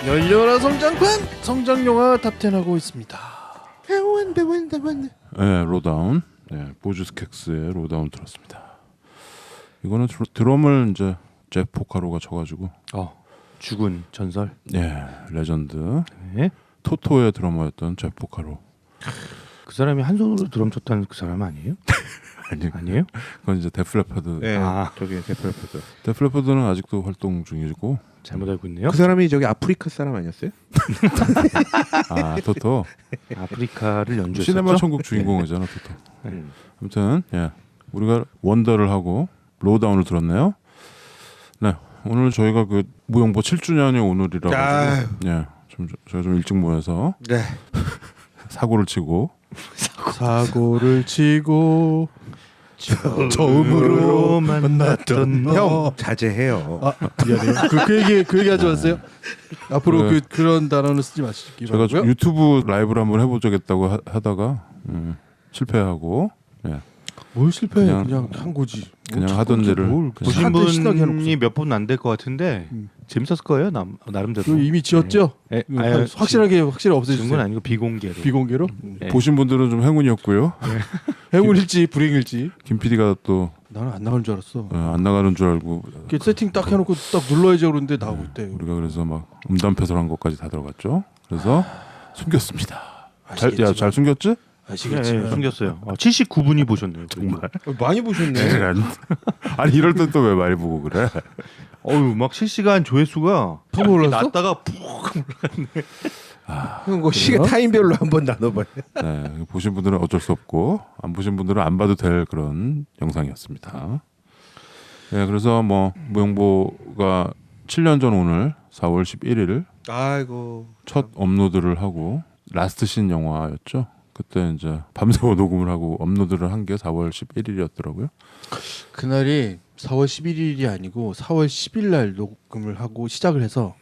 열려라 성장판 성장영화 탑10 하고 있습니다. 네, 로다운. 네, 보주스캑스의 로다운 들었습니다. 이거는 드럼을 이제 제프 포카로가 쳐가지고 죽은 전설. 예, 레전드. 네. 토토의 드러머였던 제프 포카로. 그 사람이 한 손으로 드럼 쳤다는 그 사람 아니에요? 아니에요? 그건 이제 데플레퍼드. 네, 아. 저기 데플레퍼드. 데플레퍼드는 아직도 활동 중이고. 잘못 알고 있네요. 그 사람이 저기 아프리카 사람 아니었어요? 아, 토토. 아프리카를 연주했었죠. 시네마 천국 주인공이잖아, 토토. 아무튼 예, 우리가 원더를 하고 로다운을 들었네요. 네, 오늘 저희가 그 무용보 7주년이 오늘이라고. 예, 제가 좀 일찍 모여서 네. 사고를 치고. 사고를 치고 처음으로 만났던 형 자제해요. 미안해요. 그 얘기 하지 마세요. 앞으로 그래. 그런 단어는 쓰지 마시기 제가 바라고요. 유튜브 라이브를 한번 해보자겠다고 하다가 실패하고. 예, 뭘 실패해? 그냥- 그냥 한 거지. 그냥 하던 일을 그냥 보신 한테 신나게 해놓고 분이 몇 분 안 될 것 같은데 재밌었을 거예요. 나름대로. 그 이미 지었죠? 네. 확실히 지은 없애주세요. 건 아니고 비공개로. 비공개로? 네. 보신 분들은 좀 행운이었고요. 행운일지 불행일지. 김 PD가 또 나는 안 나가는 줄 알았어. 안 나가는 줄 알고 이렇게 세팅 딱 해놓고 딱 눌러야지 그러는데 나오고 있대. 우리가 그래서 막 음담패설한 것까지 다 들어갔죠. 그래서 숨겼습니다. 아시겠지만. 잘 숨겼지? 아시겠지만. 네, 숨겼어요. 79분이 보셨네요. 정말. 많이 보셨네. 아니 이럴 땐 또 왜 많이 보고 그래? 어유 막 실시간 조회수가 푹 올랐어? 났다가 푹. 형, 그 시계 타임별로 한번 나눠봐요. 네, 보신 분들은 어쩔 수 없고 안 보신 분들은 안 봐도 될 그런 영상이었습니다. 네, 그래서 뭐 무용보가 7년 전 오늘 4월 11일 아이고. 첫 업로드를 하고 라스트 신 영화였죠. 그때 이제 밤새워 녹음을 하고 업로드를 한 게 4월 11일이었더라고요. 그날이 4월 11일이 아니고 4월 10일 날 녹음을 하고 시작을 해서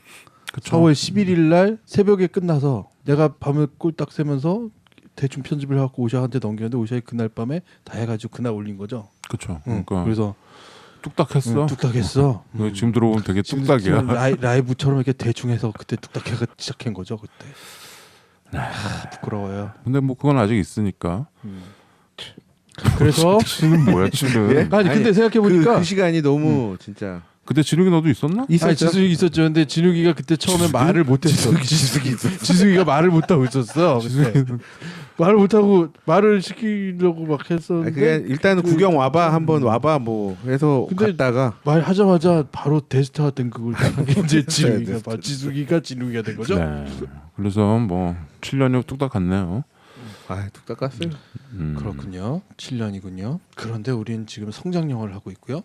그쵸? 4월 11일 날 새벽에 끝나서 내가 밤을 꼴딱 새면서 대충 편집을 하고 오샤한테 넘겼는데 오샤이 그날 밤에 다 해가지고 그날 올린 거죠. 그렇죠. 응, 그러니까 그래서 뚝딱했어. 뚝딱했어. 지금 들어보면 되게 뚝딱이야. 라이브처럼 이렇게 대충 해서 그때 뚝딱해가 시작한 거죠 그때. 부끄러워요. 근데 뭐 그건 아직 있으니까. 그래서 치는 뭐야 치는? 예? 아니 근데 생각해 보니까 그 시간이 너무 진짜 그때 진욱이 너도 있었나? 아니, 지숙이 있었죠. 근데 진욱이가 그때 처음에 말을 못했어. 지숙이가 말을 못하고 있었어. 그때. 말을 못하고 말을 시키려고 막 했었는데 그게 일단 구경 와봐 한번 와봐 뭐 해서 근데 갔다가 말하자마자 바로 데스타 등극을 한 게 이제 진욱이가 데스타. 지숙이가 진욱이가 된 거죠. 네. 그래서 뭐 7년이 뚝딱 갔네요. 뚝딱 갔어요. 그렇군요. 7년이군요. 그런데 우리는 지금 성장 영화를 하고 있고요.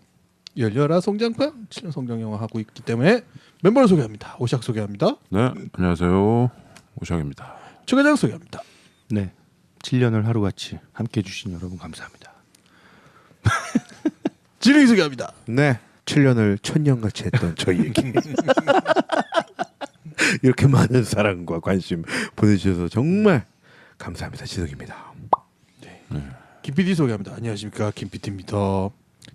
열려라 성장판 7년 성장 영화 하고 있기 때문에 멤버를 소개합니다. 오샥 소개합니다. 네, 안녕하세요. 오샥입니다. 최 과장 소개합니다. 네. 7년을 하루같이 함께 해주신 여러분 감사합니다. 진욱이 소개합니다. 네. 7년을 천년같이 했던 저희에게 이렇게 많은 사랑과 관심 보내주셔서 정말 감사합니다. 지석입니다. 김PD 소개합니다. 안녕하십니까 김PD입니다.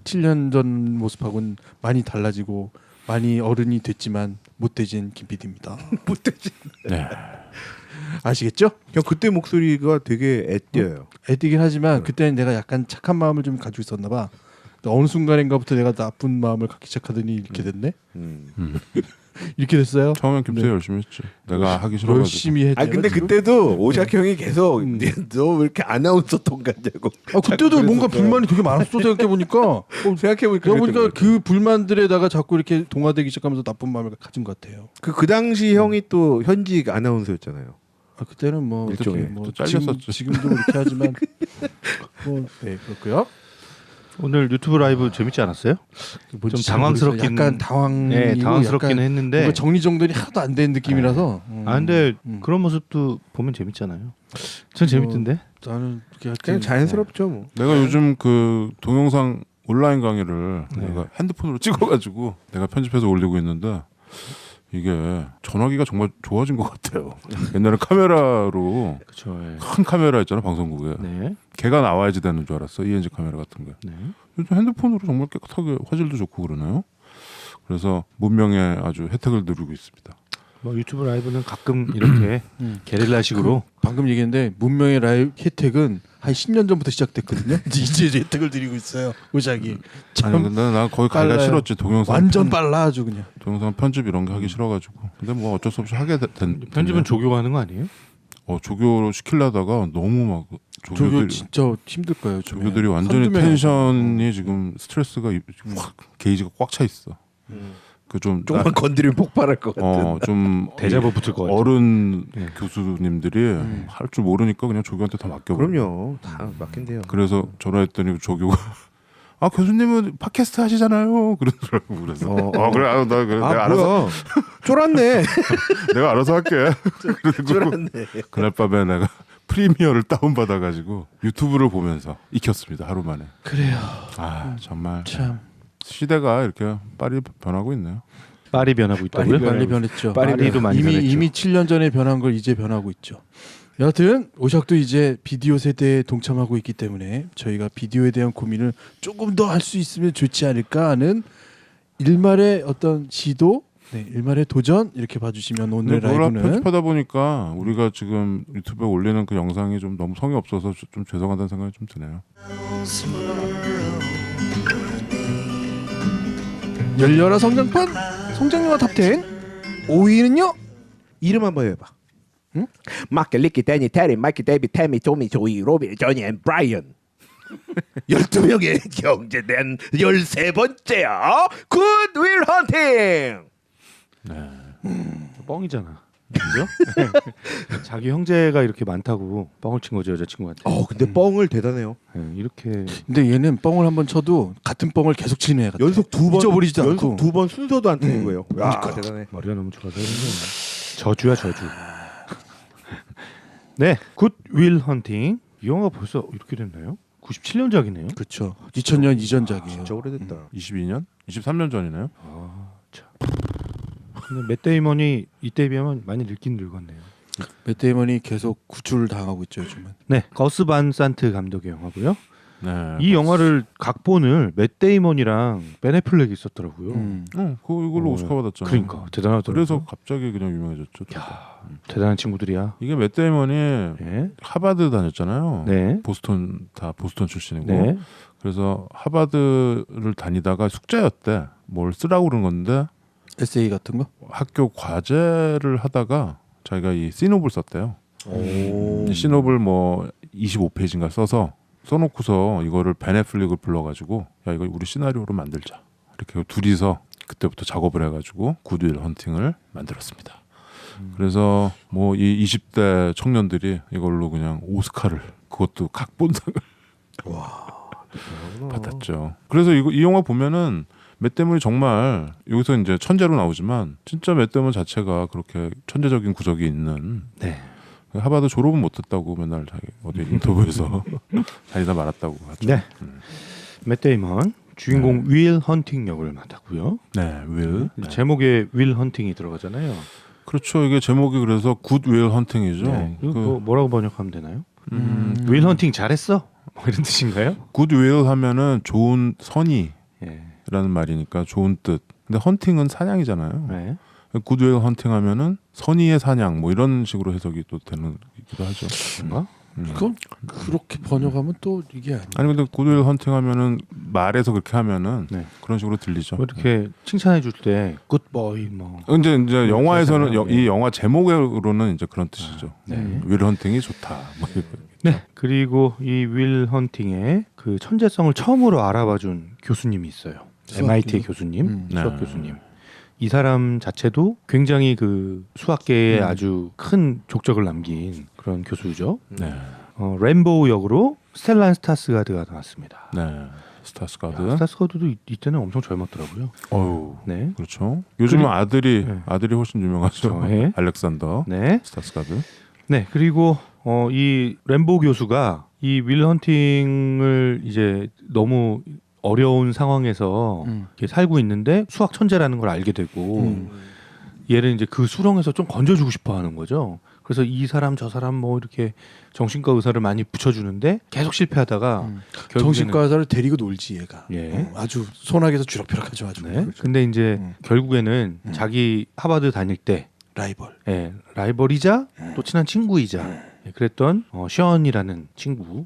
7년 전 모습하고는 많이 달라지고 많이 어른이 됐지만 못돼진 김PD입니다. 못되지. 네. 아시겠죠? 형 그때 목소리가 되게 애띄어요. 애띠긴 하지만 그때는 내가 약간 착한 마음을 좀 가지고 있었나 봐. 어느 순간인가부터 내가 나쁜 마음을 갖기 시작하더니 이렇게 됐네. 이렇게 됐어요. 처음엔 김태 네. 열심히 했지. 내가 하기 싫어가지고. 열심히 했. 아 근데 그때도 오샥 형이 계속 너 왜 이렇게 아나운서 톤 같냐고. 그때도 뭔가 불만이 되게 많았어 생각해 보니까. 생각해보니까 내가 보니까 그 불만들에다가 자꾸 이렇게 동화되기 시작하면서 나쁜 마음을 가진 것 같아요. 그 당시 형이 또 현직 아나운서였잖아요. 그때는 뭐 일종의 뭐 또 잘렸었죠. 지금도 그렇게 하지만 뭐 네 그렇고요. 오늘 유튜브 라이브 재밌지 않았어요? 뭔지 좀 잘 모르겠어요. 당황스럽긴- 약간 당황. 네, 당황스럽긴 했는데. 뭔가 정리정돈이 하나도 안 된 느낌이라서. 근데 그런 모습도 보면 재밌잖아요. 전 재밌던데. 나는 그냥 자연스럽죠 뭐. 내가 요즘 그 동영상 온라인 강의를 네. 내가 핸드폰으로 찍어가지고 내가 편집해서 올리고 있는데 이게 전화기가 정말 좋아진 것 같아요. 옛날에 카메라로 그렇죠. 큰 카메라 있잖아 방송국에. 네. 걔가 나와야지 되는 줄 알았어. ENG 카메라 같은 거. 네. 요즘 핸드폰으로 정말 깨끗하게 화질도 좋고 그러네요. 그래서 문명의 아주 혜택을 누리고 있습니다. 뭐 유튜브 라이브는 가끔 이렇게 게릴라식으로 방금 얘기했는데 문명의 라이브 혜택은 한 10년 전부터 시작됐거든요. 이제 혜택을 드리고 있어요. 오작이 참 아니 근데 나 거기 가기가 빨라요. 싫었지. 동영상 완전 빨라 아주 그냥. 동영상 편집 이런 게 하기 싫어가지고. 근데 뭐 어쩔 수 없이 하게 된. 편집은 조교가 하는 거 아니에요? 조교로 시키려다가 너무 막 조교 조교들이 진짜 힘들 거예요. 요즘에. 조교들이 완전히 한두 명이 텐션이 지금 스트레스가 확 게이지가 꽉 차 있어. 그 좀 조금만 건드리면 폭발할 것 같은. 좀 대자보 붙을 것 같아요. 어른 예. 교수님들이 할 줄 모르니까 그냥 조교한테 다 맡겨. 그럼요. 다 맡긴대요. 그래서 전화했더니 조교가 아 교수님은 팟캐스트 하시잖아요. 그러더라고. 그래서 그래 나 그래 내가 알아서 쫄았네. 내가 알아서 할게. 그래서 쫄았네. 그날 밤에 내가 프리미어를 다운 받아가지고 유튜브를 보면서 익혔습니다. 하루 만에. 그래요. 아 정말 참 시대가 이렇게 빨리 변하고 있네요. 빨리 변하고 있다고요? 빨리 변했죠. 파리도 많이 이미 변했죠. 이미 7년 전에 변한 걸 이제 변하고 있죠. 여하튼 오샥도 이제 비디오 세대에 동참하고 있기 때문에 저희가 비디오에 대한 고민을 조금 더 할 수 있으면 좋지 않을까 하는 일말의 어떤 시도, 일말의 도전 이렇게 봐주시면 오늘 근데 그걸 라이브는 편집하다 보니까 우리가 지금 유튜브에 올리는 그 영상이 좀 너무 성의 없어서 좀 죄송하다는 생각이 좀 드네요. 열려라 성장판 성장영화 탑10 5위는요? 이름 한번 해봐. 응? 마크, 리키, 데니, 테리, 마이크, 데이비, 태미, 토미, 조이, 로빈, 조니, 앤 브라이언. 12명의 경제된 13번째야. 굿윌 헌팅. 뻥이잖아. 그죠? 자기 형제가 이렇게 많다고 뻥을 친 거죠 여자친구한테. 근데 뻥을 대단해요. 네, 이렇게 근데 얘는 뻥을 한번 쳐도 같은 뻥을 계속 치는 애 같아. 연속 두 번 잊어버리지도 연속 않고. 두 번 순서도 안 틀린 거예요. 야, 대단해. 머리가 너무 좋아서 그런 거예요. 저주야 저주. 네, 굿윌 헌팅. 이 영화 벌써 이렇게 됐나요? 97년작이네요. 그렇죠. 2000년 이전작이에요. 진짜 오래됐다. 22년? 23년 전이네요. 근데 맷 데이먼이 이때에 비하면 많이 늙긴 늙었네요. 맷 데이먼이 계속 구출을 당하고 있죠 요즘은. 네, 거스 반 산트 감독의 영화고요. 네. 이 영화를 각본을 맷 데이먼이랑 벤 애플렉이 썼더라고요. 이걸로 오스카 받았잖아요. 그러니까 대단하더라고요. 그래서 갑자기 그냥 유명해졌죠. 대단한 친구들이야. 이게 맷 데이먼이 네, 하버드 다녔잖아요. 네, 보스턴 출신이고. 네. 그래서 하버드를 다니다가 숙제였대. 뭘 쓰라고 그런 건데 에세이 같은 거? 학교 과제를 하다가 자기가 이 시노블 썼대요. 이 시노블 뭐 25페이지인가 써놓고서 이거를 벤 애플릭을 불러가지고 야 이거 우리 시나리오로 만들자. 이렇게 둘이서 그때부터 작업을 해가지고 굿윌 헌팅을 만들었습니다. 그래서 뭐 이 20대 청년들이 이걸로 그냥 오스카를 그것도 각본상을 받았죠. 그래서 이 영화 보면은 맷 데이먼이 정말 여기서 이제 천재로 나오지만 진짜 맷 데이먼 자체가 그렇게 천재적인 구석이 있는. 네. 하버드 졸업은 못했다고 맨날 자기 어디 인터뷰에서 다니다 말았다고 하죠. 네. 맷 데이먼 주인공 윌 헌팅 역을 맡았고요. 네, 윌. 네. 제목에 윌 헌팅이 들어가잖아요. 그렇죠. 이게 제목이 그래서 굿윌 헌팅이죠. 네. 이거 뭐라고 번역하면 되나요? 음. 윌 헌팅 잘했어? 뭐 이런 뜻인가요? 굿윌 하면은 좋은 선의라는 예. 말이니까 좋은 뜻. 근데 헌팅은 사냥이잖아요. 네. 굿윌 헌팅 하면은 선의의 사냥 뭐 이런 식으로 해석이 또 되기도 하죠. 뭔가? 그건 그렇게 번역하면 또 이게 아니야. 아니 근데 굿윌 헌팅 하면은 말에서 그렇게 하면은 네. 그런 식으로 들리죠. 뭐 이렇게 칭찬해 줄 때 굿보이 뭐. 이제 영화에서는 그렇잖아요. 이 영화 제목으로는 이제 그런 뜻이죠. 네. 윌 헌팅이 좋다. 뭐 이런. 네. 그리고 이 윌 헌팅의 그 천재성을 처음으로 알아봐준 교수님이 있어요. MIT 교수님, 네. 수학 교수님. 이 사람 자체도 굉장히 그 수학계에 아주 큰 족적을 남긴 그런 교수죠. 네. 램보 역으로 스텔란 스타스가드가 나왔습니다. 네. 스타스가드. 스타스가드도 이때는 엄청 젊었더라고요. 어유. 네. 그렇죠. 요즘은 아들이 네. 훨씬 유명하죠. 그렇죠. 네. 알렉산더 네. 스타스가드. 네. 그리고 이 램보 교수가 이 윌 헌팅을 이제 너무 어려운 상황에서 이렇게 살고 있는데 수학 천재라는 걸 알게 되고 얘를 이제 그 수렁에서 좀 건져주고 싶어 하는 거죠. 그래서 이 사람 저 사람 뭐 이렇게 정신과 의사를 많이 붙여주는데 계속 실패하다가 결국에는 정신과 의사를 데리고 놀지 얘가. 예. 아주 소나기에서 쥐락펴락하죠 아주. 네. 근데 이제 결국에는 자기 하버드 다닐 때 라이벌. 예, 라이벌이자 또 친한 친구이자 예, 그랬던 션이라는 친구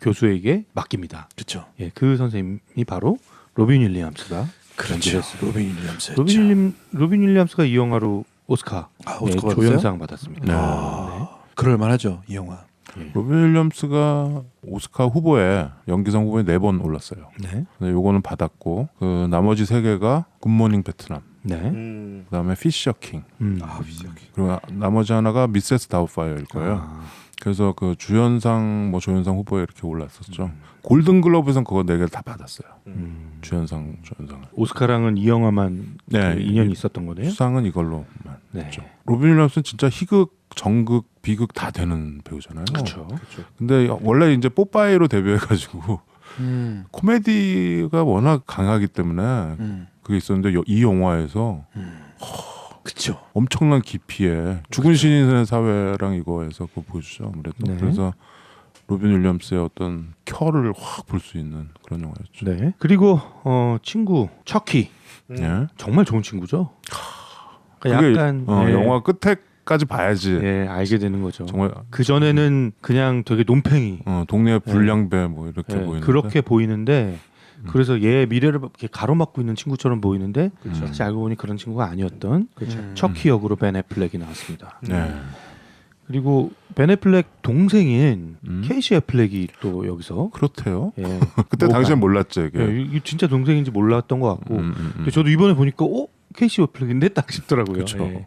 교수에게 맡깁니다. 그렇죠. 예, 그 선생님이 바로 로빈 윌리엄스가 그렇죠. 연기했습니다. 로빈 윌리엄스였죠. 로빈 윌리엄스가 이 영화로 오스카 오스카 받았어요? 조연상 받았습니다. 아, 그럴 만하죠 이 영화. 로빈 윌리엄스가 오스카 후보에 연기상 후보에 4번 올랐어요. 네. 근데 요거는 받았고 그 나머지 3개가 굿모닝 베트남, 네. 그다음에 피셔 킹, 비싸게. 그리고 나머지 하나가 미세스 다우파이어일 거예요. 아, 그래서 그 주연상 뭐 조연상 후보에 이렇게 올랐었죠. 골든 글러브에선 그거 4개를 다 받았어요. 주연상 조연상을. 오스카랑은 이 영화만 네, 그 인연이 있었던 거네요. 수상은 이걸로만 네. 했죠. 로빈 윌리엄스는 진짜 희극, 정극, 비극 다 되는 배우잖아요. 그렇죠. 근데 원래 이제 뽀빠이로 데뷔해가지고 코미디가 워낙 강하기 때문에 그게 있었는데 이 영화에서 그렇죠. 엄청난 깊이에 죽은 신인의 사회랑 이거에서 그거 보여주죠. 아무래도 네. 그래서 로빈 윌리엄스의 어떤 켜를 확 볼 수 있는 그런 영화였죠. 네. 그리고 친구 척키 예. 정말 좋은 친구죠. 그러니까 그게 약간 예, 영화 끝에까지 봐야지 예, 알게 되는 거죠. 정말 그 전에는 그냥 되게 논팽이 동네 불량배 뭐 이렇게 예, 보이는데 그렇게 보이는데 그래서 얘의 미래를 이렇게 가로막고 있는 친구처럼 보이는데 그렇죠. 사실 알고 보니 그런 친구가 아니었던 그렇죠. 척키 역으로 벤 애플렉이 나왔습니다. 네. 그리고 벤 애플렉 동생인 케이시 애플렉이 또 여기서 그렇대요. 예, 그때 당시엔 몰랐죠 이게. 예, 이게 진짜 동생인지 몰랐던 것 같고 근데 저도 이번에 보니까 케이시 애플렉인데 딱 싶더라고요. 그렇죠. 예.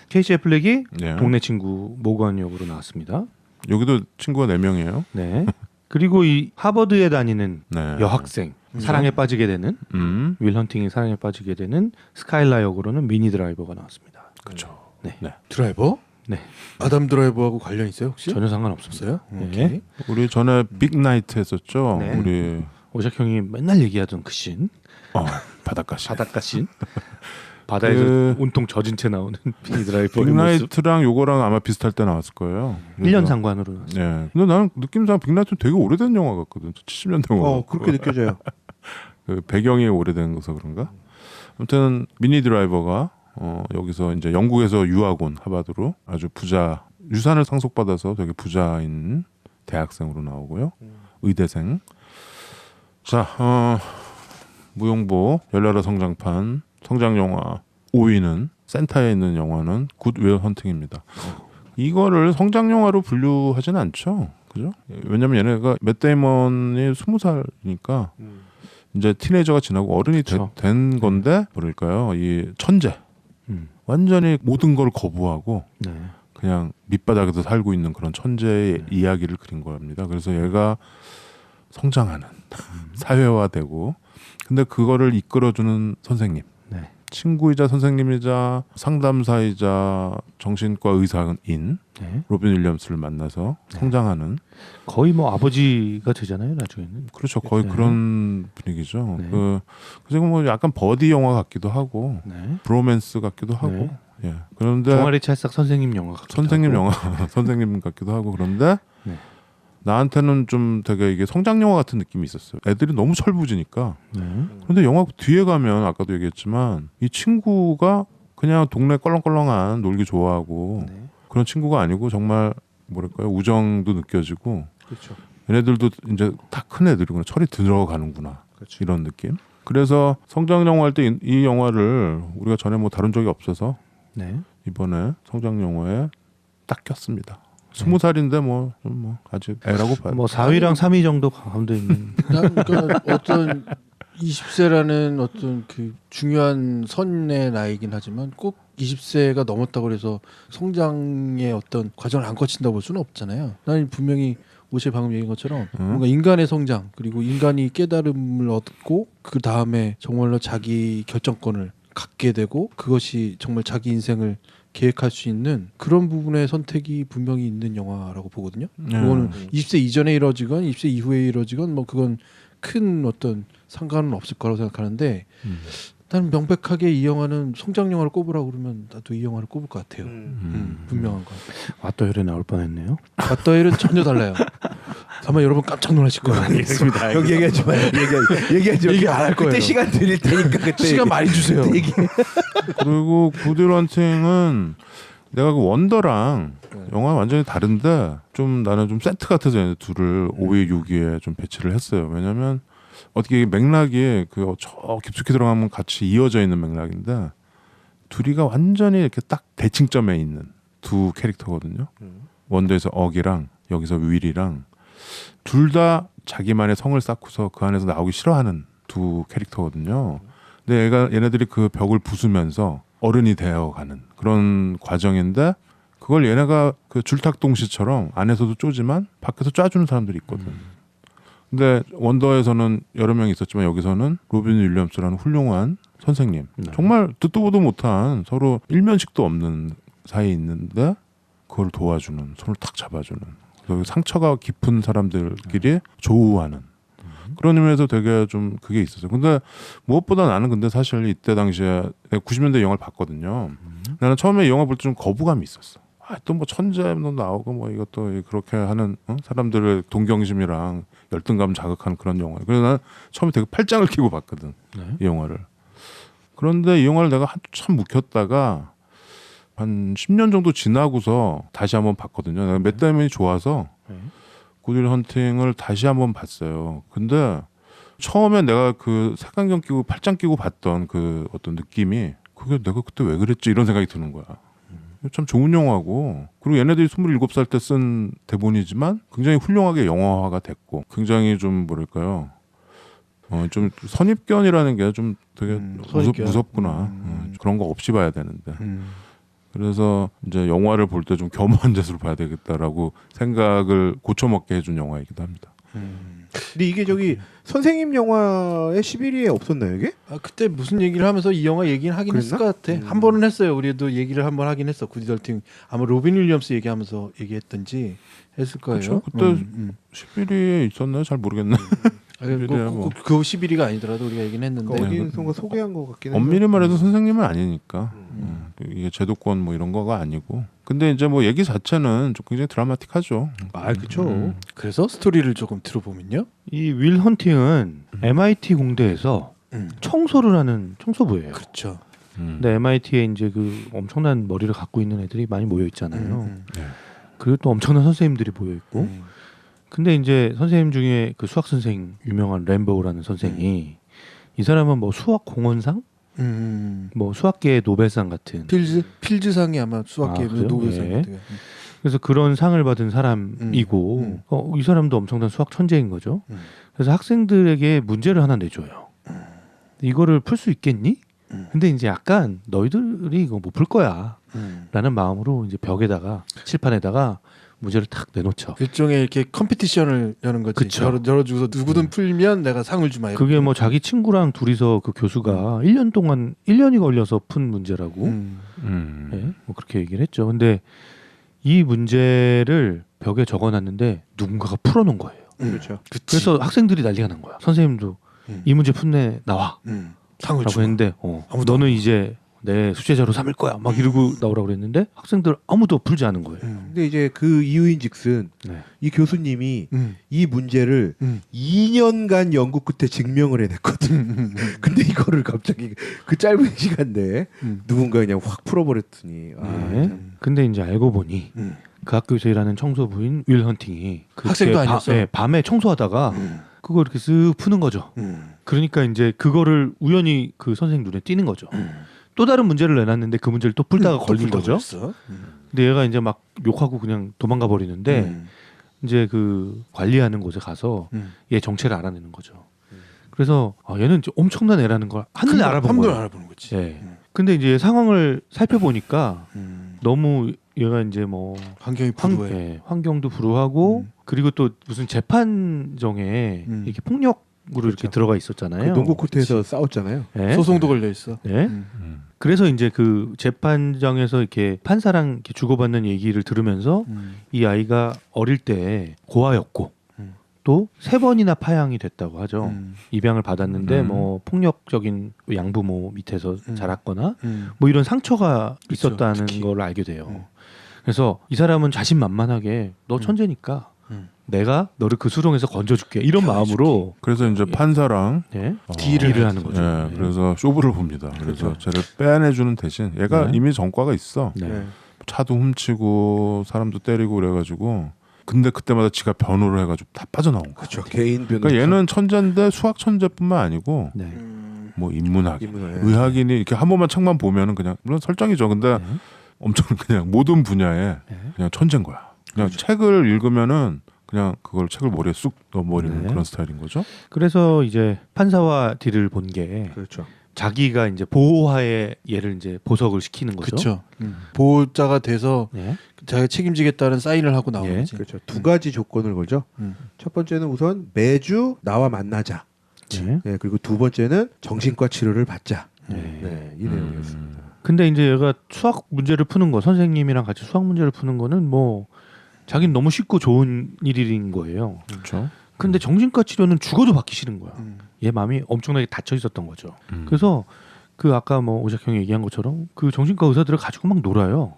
케이시 애플렉이 예. 동네 친구 모건 역으로 나왔습니다. 여기도 친구가 4명이에요. 네. 그리고 이 하버드에 다니는 네. 여학생 사랑에 빠지게 되는 윌 헌팅이 사랑에 빠지게 되는 스카일라 역으로는 미니 드라이버가 나왔습니다. 그렇죠. 네. 네. 드라이버? 네. 아담 드라이버하고 관련 있어요 혹시? 전혀 상관없었어요. 없어요? 네. 오케이. 우리 전에 빅나이트 했었죠. 네. 우리 오작 형이 맨날 얘기하던 그 씬, 바닷가시. 바닷가 씬, 바다에서 그- 온통 젖은 채 나오는 미니 드라이버의 모습. 빅나이트랑 요거랑 아마 비슷할 때 나왔을 거예요. 1년 상관으로 나왔어요. 네. 근데 나는 느낌상 빅나이트는 되게 오래된 영화 같거든. 70년대 영화. 그렇게 느껴져요. 그 배경이 오래된 거서 그런가? 아무튼 미니 드라이버가 여기서 이제 영국에서 유학 온 하버드로 아주 부자 유산을 상속받아서 되게 부자인 대학생으로 나오고요. 의대생. 자, 무용보 열나라 성장판 성장 영화 5위는 센터에 있는 영화는 굿 윌 헌팅입니다. 이거를 성장 영화로 분류하지는 않죠. 그죠? 왜냐면 얘네가 맷 데이먼이 20살이니까 이제 티네이저가 지나고 어른이 그쵸. 된 건데 뭐랄까요? 이 천재. 완전히 모든 걸 거부하고 네. 그냥 밑바닥에서 살고 있는 그런 천재의 이야기를 그린 겁니다. 그래서 얘가 성장하는 사회화되고 근데 그거를 이끌어주는 선생님 네. 친구이자 선생님이자 상담사이자 정신과 의사인 네. 로빈 윌리엄스를 만나서 성장하는 거의 뭐 아버지가 되잖아요 나중에는. 그렇죠 거의 네. 그런 분위기죠. 네. 그리고 뭐 약간 버디 영화 같기도 하고 네. 브로맨스 같기도 하고 네. 예 그런데 종아리 찰싹 선생님 영화 같기도 선생님 하고. 영화 선생님 같기도 하고 그런데 네. 나한테는 좀 되게 이게 성장 영화 같은 느낌이 있었어요. 애들이 너무 철부지니까. 네. 그런데 영화 뒤에 가면 아까도 얘기했지만 이 친구가 그냥 동네 껄렁껄렁한 놀기 좋아하고 네. 그런 친구가 아니고 정말 뭐랄까요 우정도 느껴지고 그렇죠. 얘네들도 이제 다 큰 애들이구나 철이 들어가는구나 그렇죠. 이런 느낌. 그래서 성장 영화 할 때 이 영화를 우리가 전에 뭐 다룬 적이 없어서 네. 이번에 성장 영화에 딱 꼈습니다. 20살인데 뭐 아직 애라고 봐요. 뭐 4위랑 3위 정도 가운데 있는. 난 그러니까 어떤 20세라는 어떤 그 중요한 선의 나이긴 하지만 꼭 20세가 넘었다고 해서 성장의 어떤 과정을 안 거친다고 볼 수는 없잖아요. 난 분명히 오시에 방금 얘기한 것처럼 뭔가 인간의 성장 그리고 인간이 깨달음을 얻고 그 다음에 정말로 자기 결정권을 갖게 되고 그것이 정말 자기 인생을 계획할 수 있는 그런 부분의 선택이 분명히 있는 영화라고 보거든요. 그거는 20세 이전에 이루어지건 20세 이후에 이루어지건 뭐 그건 큰 어떤 상관은 없을 거라고 생각하는데 난 명백하게 이 영화는 성장 영화를 꼽으라고 그러면 나도 이 영화를 꼽을 것 같아요. 분명한 거. 왓더힐에 나올 뻔했네요. 왓더힐은 전혀 달라요. 아마 여러분 깜짝 놀라실 거예요. 알겠습니다. 여기 얘기하지 마요. 얘기하지 마. 얘기 안할 거예요. 그때 시간 드릴 테니까 그때 시간 많이 주세요. 얘기. 그리고 굿윌 헌팅은 내가 그 원더랑 영화 완전히 다른데 좀 나는 좀 세트 같아서 얘네 둘을 5위, 6위에 좀 배치를 했어요. 왜냐면 어떻게 맥락이 저 깊숙이 들어가면 같이 이어져 있는 맥락인데 둘이가 완전히 이렇게 딱 대칭점에 있는 두 캐릭터거든요. 원더에서 억이랑 여기서 윌이랑 둘 다 자기만의 성을 쌓고서 그 안에서 나오기 싫어하는 두 캐릭터거든요. 근데 얘네들이 그 벽을 부수면서 어른이 되어가는 그런 과정인데 그걸 얘네가 그 줄탁동시처럼 안에서도 쪼지만 밖에서 짜주는 사람들이 있거든. 근데 원더에서는 여러 명이 있었지만 여기서는 로빈 윌리엄스라는 훌륭한 선생님, 정말 듣도 보도 못한 서로 일면식도 없는 사이에 있는데 그걸 도와주는, 손을 탁 잡아주는, 그리고 상처가 깊은 사람들끼리 조우하는 그런 의미에서 되게 좀 그게 있었어요. 근데 무엇보다 나는 근데 사실 이때 당시에 내가 90년대 영화를 봤거든요. 나는 처음에 이 영화 볼 때 좀 거부감이 있었어. 또 뭐 천재도 나오고 뭐 이것도 그렇게 하는 사람들의 동경심이랑 열등감 자극하는 그런 영화. 그래서 난 처음에 되게 팔짱을 끼고 봤거든. 이 영화를. 그런데 이 영화를 내가 한참 묵혔다가 한 10년 정도 지나고서 다시 한번 봤거든요. 내가 맷 데이먼이 좋아서 굿윌 헌팅을 다시 한번 봤어요. 근데 처음에 내가 그 색안경 끼고 팔짱 끼고 봤던 그 어떤 느낌이 그게 내가 그때 왜 그랬지 이런 생각이 드는 거야. 참 좋은 영화고 그리고 얘네들이 27살 때 쓴 대본이지만 굉장히 훌륭하게 영화화가 됐고 굉장히 좀 뭐랄까요 좀 선입견이라는 게 좀 되게 선입견. 무섭구나. 그런 거 없이 봐야 되는데 그래서 이제 영화를 볼 때 좀 겸허한 자세로 봐야 되겠다라고 생각을 고쳐먹게 해준 영화이기도 합니다. 근데 이게 저기 선생님 영화의 11위에 없었나요 이게? 그때 무슨 얘기를 하면서 이 영화 얘기는 하긴 했을 것 같아. 한 번은 했어요. 우리도 얘기를 한 번 하긴 했어. 굿윌 헌팅 아마 로빈 윌리엄스 얘기하면서 얘기했던지 했을 거예요. 그렇죠. 그때 11위에 있었나요? 잘 모르겠네. 그 11위가 아니더라도 우리가 얘기는 했는데 어디선가 소개한 것 같긴 해요. 엄밀히 말해서 선생님은 아니니까 이게 제도권 뭐 이런 거가 아니고 근데 이제 뭐 얘기 자체는 좀 굉장히 드라마틱하죠. 그렇죠. 그래서 스토리를 조금 들어보면요. 이 윌 헌팅은 MIT 공대에서 청소를 하는 청소부예요. 그렇죠. 근데 MIT에 이제 그 엄청난 머리를 갖고 있는 애들이 많이 모여 있잖아요. 그리고 또 엄청난 선생님들이 모여 있고. 근데 이제 선생님 중에 그 수학 선생 유명한 램보우라는 선생이 이 사람은 뭐 수학 공헌상, 뭐 수학계의 노벨상 같은 필즈상이 아마 수학계의 그래요? 노벨상 예. 같아요. 그래서 그런 상을 받은 사람이고 이 사람도 엄청난 수학 천재인 거죠. 그래서 학생들에게 문제를 하나 내줘요. 이거를 풀 수 있겠니? 근데 이제 약간 너희들이 이거 못 풀 거야 라는 마음으로 이제 벽에다가 칠판에다가 문제를 탁 내놓죠. 일종의 이렇게 컴피티션을 여는 거지. 그쵸. 열어주고서 누구든 풀면 내가 상을 주마. 그게 뭐 자기 친구랑 둘이서 그 교수가 1년 동안 1년이 걸려서 푼 문제라고 예? 뭐 그렇게 얘기를 했죠. 근데 이 문제를 벽에 적어놨는데 누군가가 풀어놓은 거예요. 그렇죠. 그래서 학생들이 난리가 난 거야. 선생님도 이 문제 푼내 나와 상을 라고 주마. 했는데 너는 이제 내 수제자로 삼을 거야 막 이러고 나오라고 그랬는데 학생들 아무도 풀지 않은 거예요. 근데 이제 그 이유인즉슨 네. 이 교수님이 이 문제를 2년간 연구 끝에 증명을 해냈거든. 근데 이거를 갑자기 그 짧은 시간 내에 누군가 그냥 확 풀어버렸더니 네. 근데 이제 알고 보니 그 학교에서 일하는 청소부인 윌 헌팅이 그때 학생도 아니었어. 밤에 청소하다가 그거 이렇게 쓱 푸는 거죠. 그러니까 이제 그거를 우연히 그 선생님 눈에 띄는 거죠. 또 다른 문제를 내놨는데 그 문제를 또 풀다가 걸린 거죠. 근데 얘가 이제 막 욕하고 그냥 도망가 버리는데 이제 그 관리하는 곳에 가서 얘 정체를 알아내는 거죠. 그래서 얘는 이제 엄청난 애라는 걸 한눈에 알아본 거예요. 알아보는 거지. 예. 근데 이제 상황을 살펴보니까 너무 얘가 이제 뭐 환경이 불우해. 환경도 불우하고 그리고 또 무슨 재판정에 이렇게 폭력으로 이렇게 들어가 있었잖아요. 그 농구 코트에서 싸웠잖아요. 예? 소송도 걸려 있어. 예? 그래서 이제 그 재판장에서 이렇게 판사랑 이렇게 주고받는 얘기를 들으면서 이 아이가 어릴 때 고아였고 또 3번이나 파양이 됐다고 하죠. 입양을 받았는데 뭐 폭력적인 양부모 밑에서 자랐거나 뭐 이런 상처가 그쵸, 있었다는 특히. 걸 알게 돼요. 그래서 이 사람은 자신만만하게 너 천재니까 내가 너를 그 수렁에서 건져줄게 이런 마음으로 그래서 이제 판사랑 네? 딜을 딜을 하는 거죠. 예, 네. 그래서 쇼부를 봅니다. 그래서 쟤를 빼내주는 대신 얘가 네. 이미 전과가 있어. 네. 차도 훔치고 사람도 때리고 그래가지고 근데 그때마다 지가 변호를 해가지고 다 빠져나온 거야. 그렇죠. 개인 변호. 그러니까 얘는 천재인데 수학 천재뿐만 아니고 네. 뭐 인문학, 인문학, 예. 의학인이 이렇게 한 번만 책만 보면은 그냥 물론 설정이죠. 근데 네. 엄청 그냥 모든 분야에 네. 그냥 천재인 거야. 그냥 책을 읽으면은 그냥 그걸 책을 머리에 쑥 넣어버리는 네. 그런 스타일인 거죠. 그래서 이제 판사와 딜을 본 게 그렇죠. 자기가 이제 보호하에 얘를 이제 보석을 시키는 거죠. 그렇죠. 보호자가 돼서 네. 자기가 책임지겠다는 사인을 하고 나오는 예. 거지. 그렇죠. 두 가지 조건을 걸죠. 음. 첫 번째는 우선 매주 나와 만나자. 네. 네, 그리고 두 번째는 정신과 치료를 받자. 네. 네, 이 내용이었습니다. 근데 이제 얘가 수학 문제를 푸는 거 선생님이랑 같이 수학 문제를 푸는 거는 뭐 자기는 너무 쉽고 좋은 일인 거예요. 그렇죠. 근데 정신과 치료는 죽어도 받기 싫은 거야. 음. 얘 마음이 엄청나게 닫혀 있었던 거죠. 음. 그래서 그 아까 뭐 오작 형이 얘기한 것처럼 그 정신과 의사들을 가지고 막 놀아요.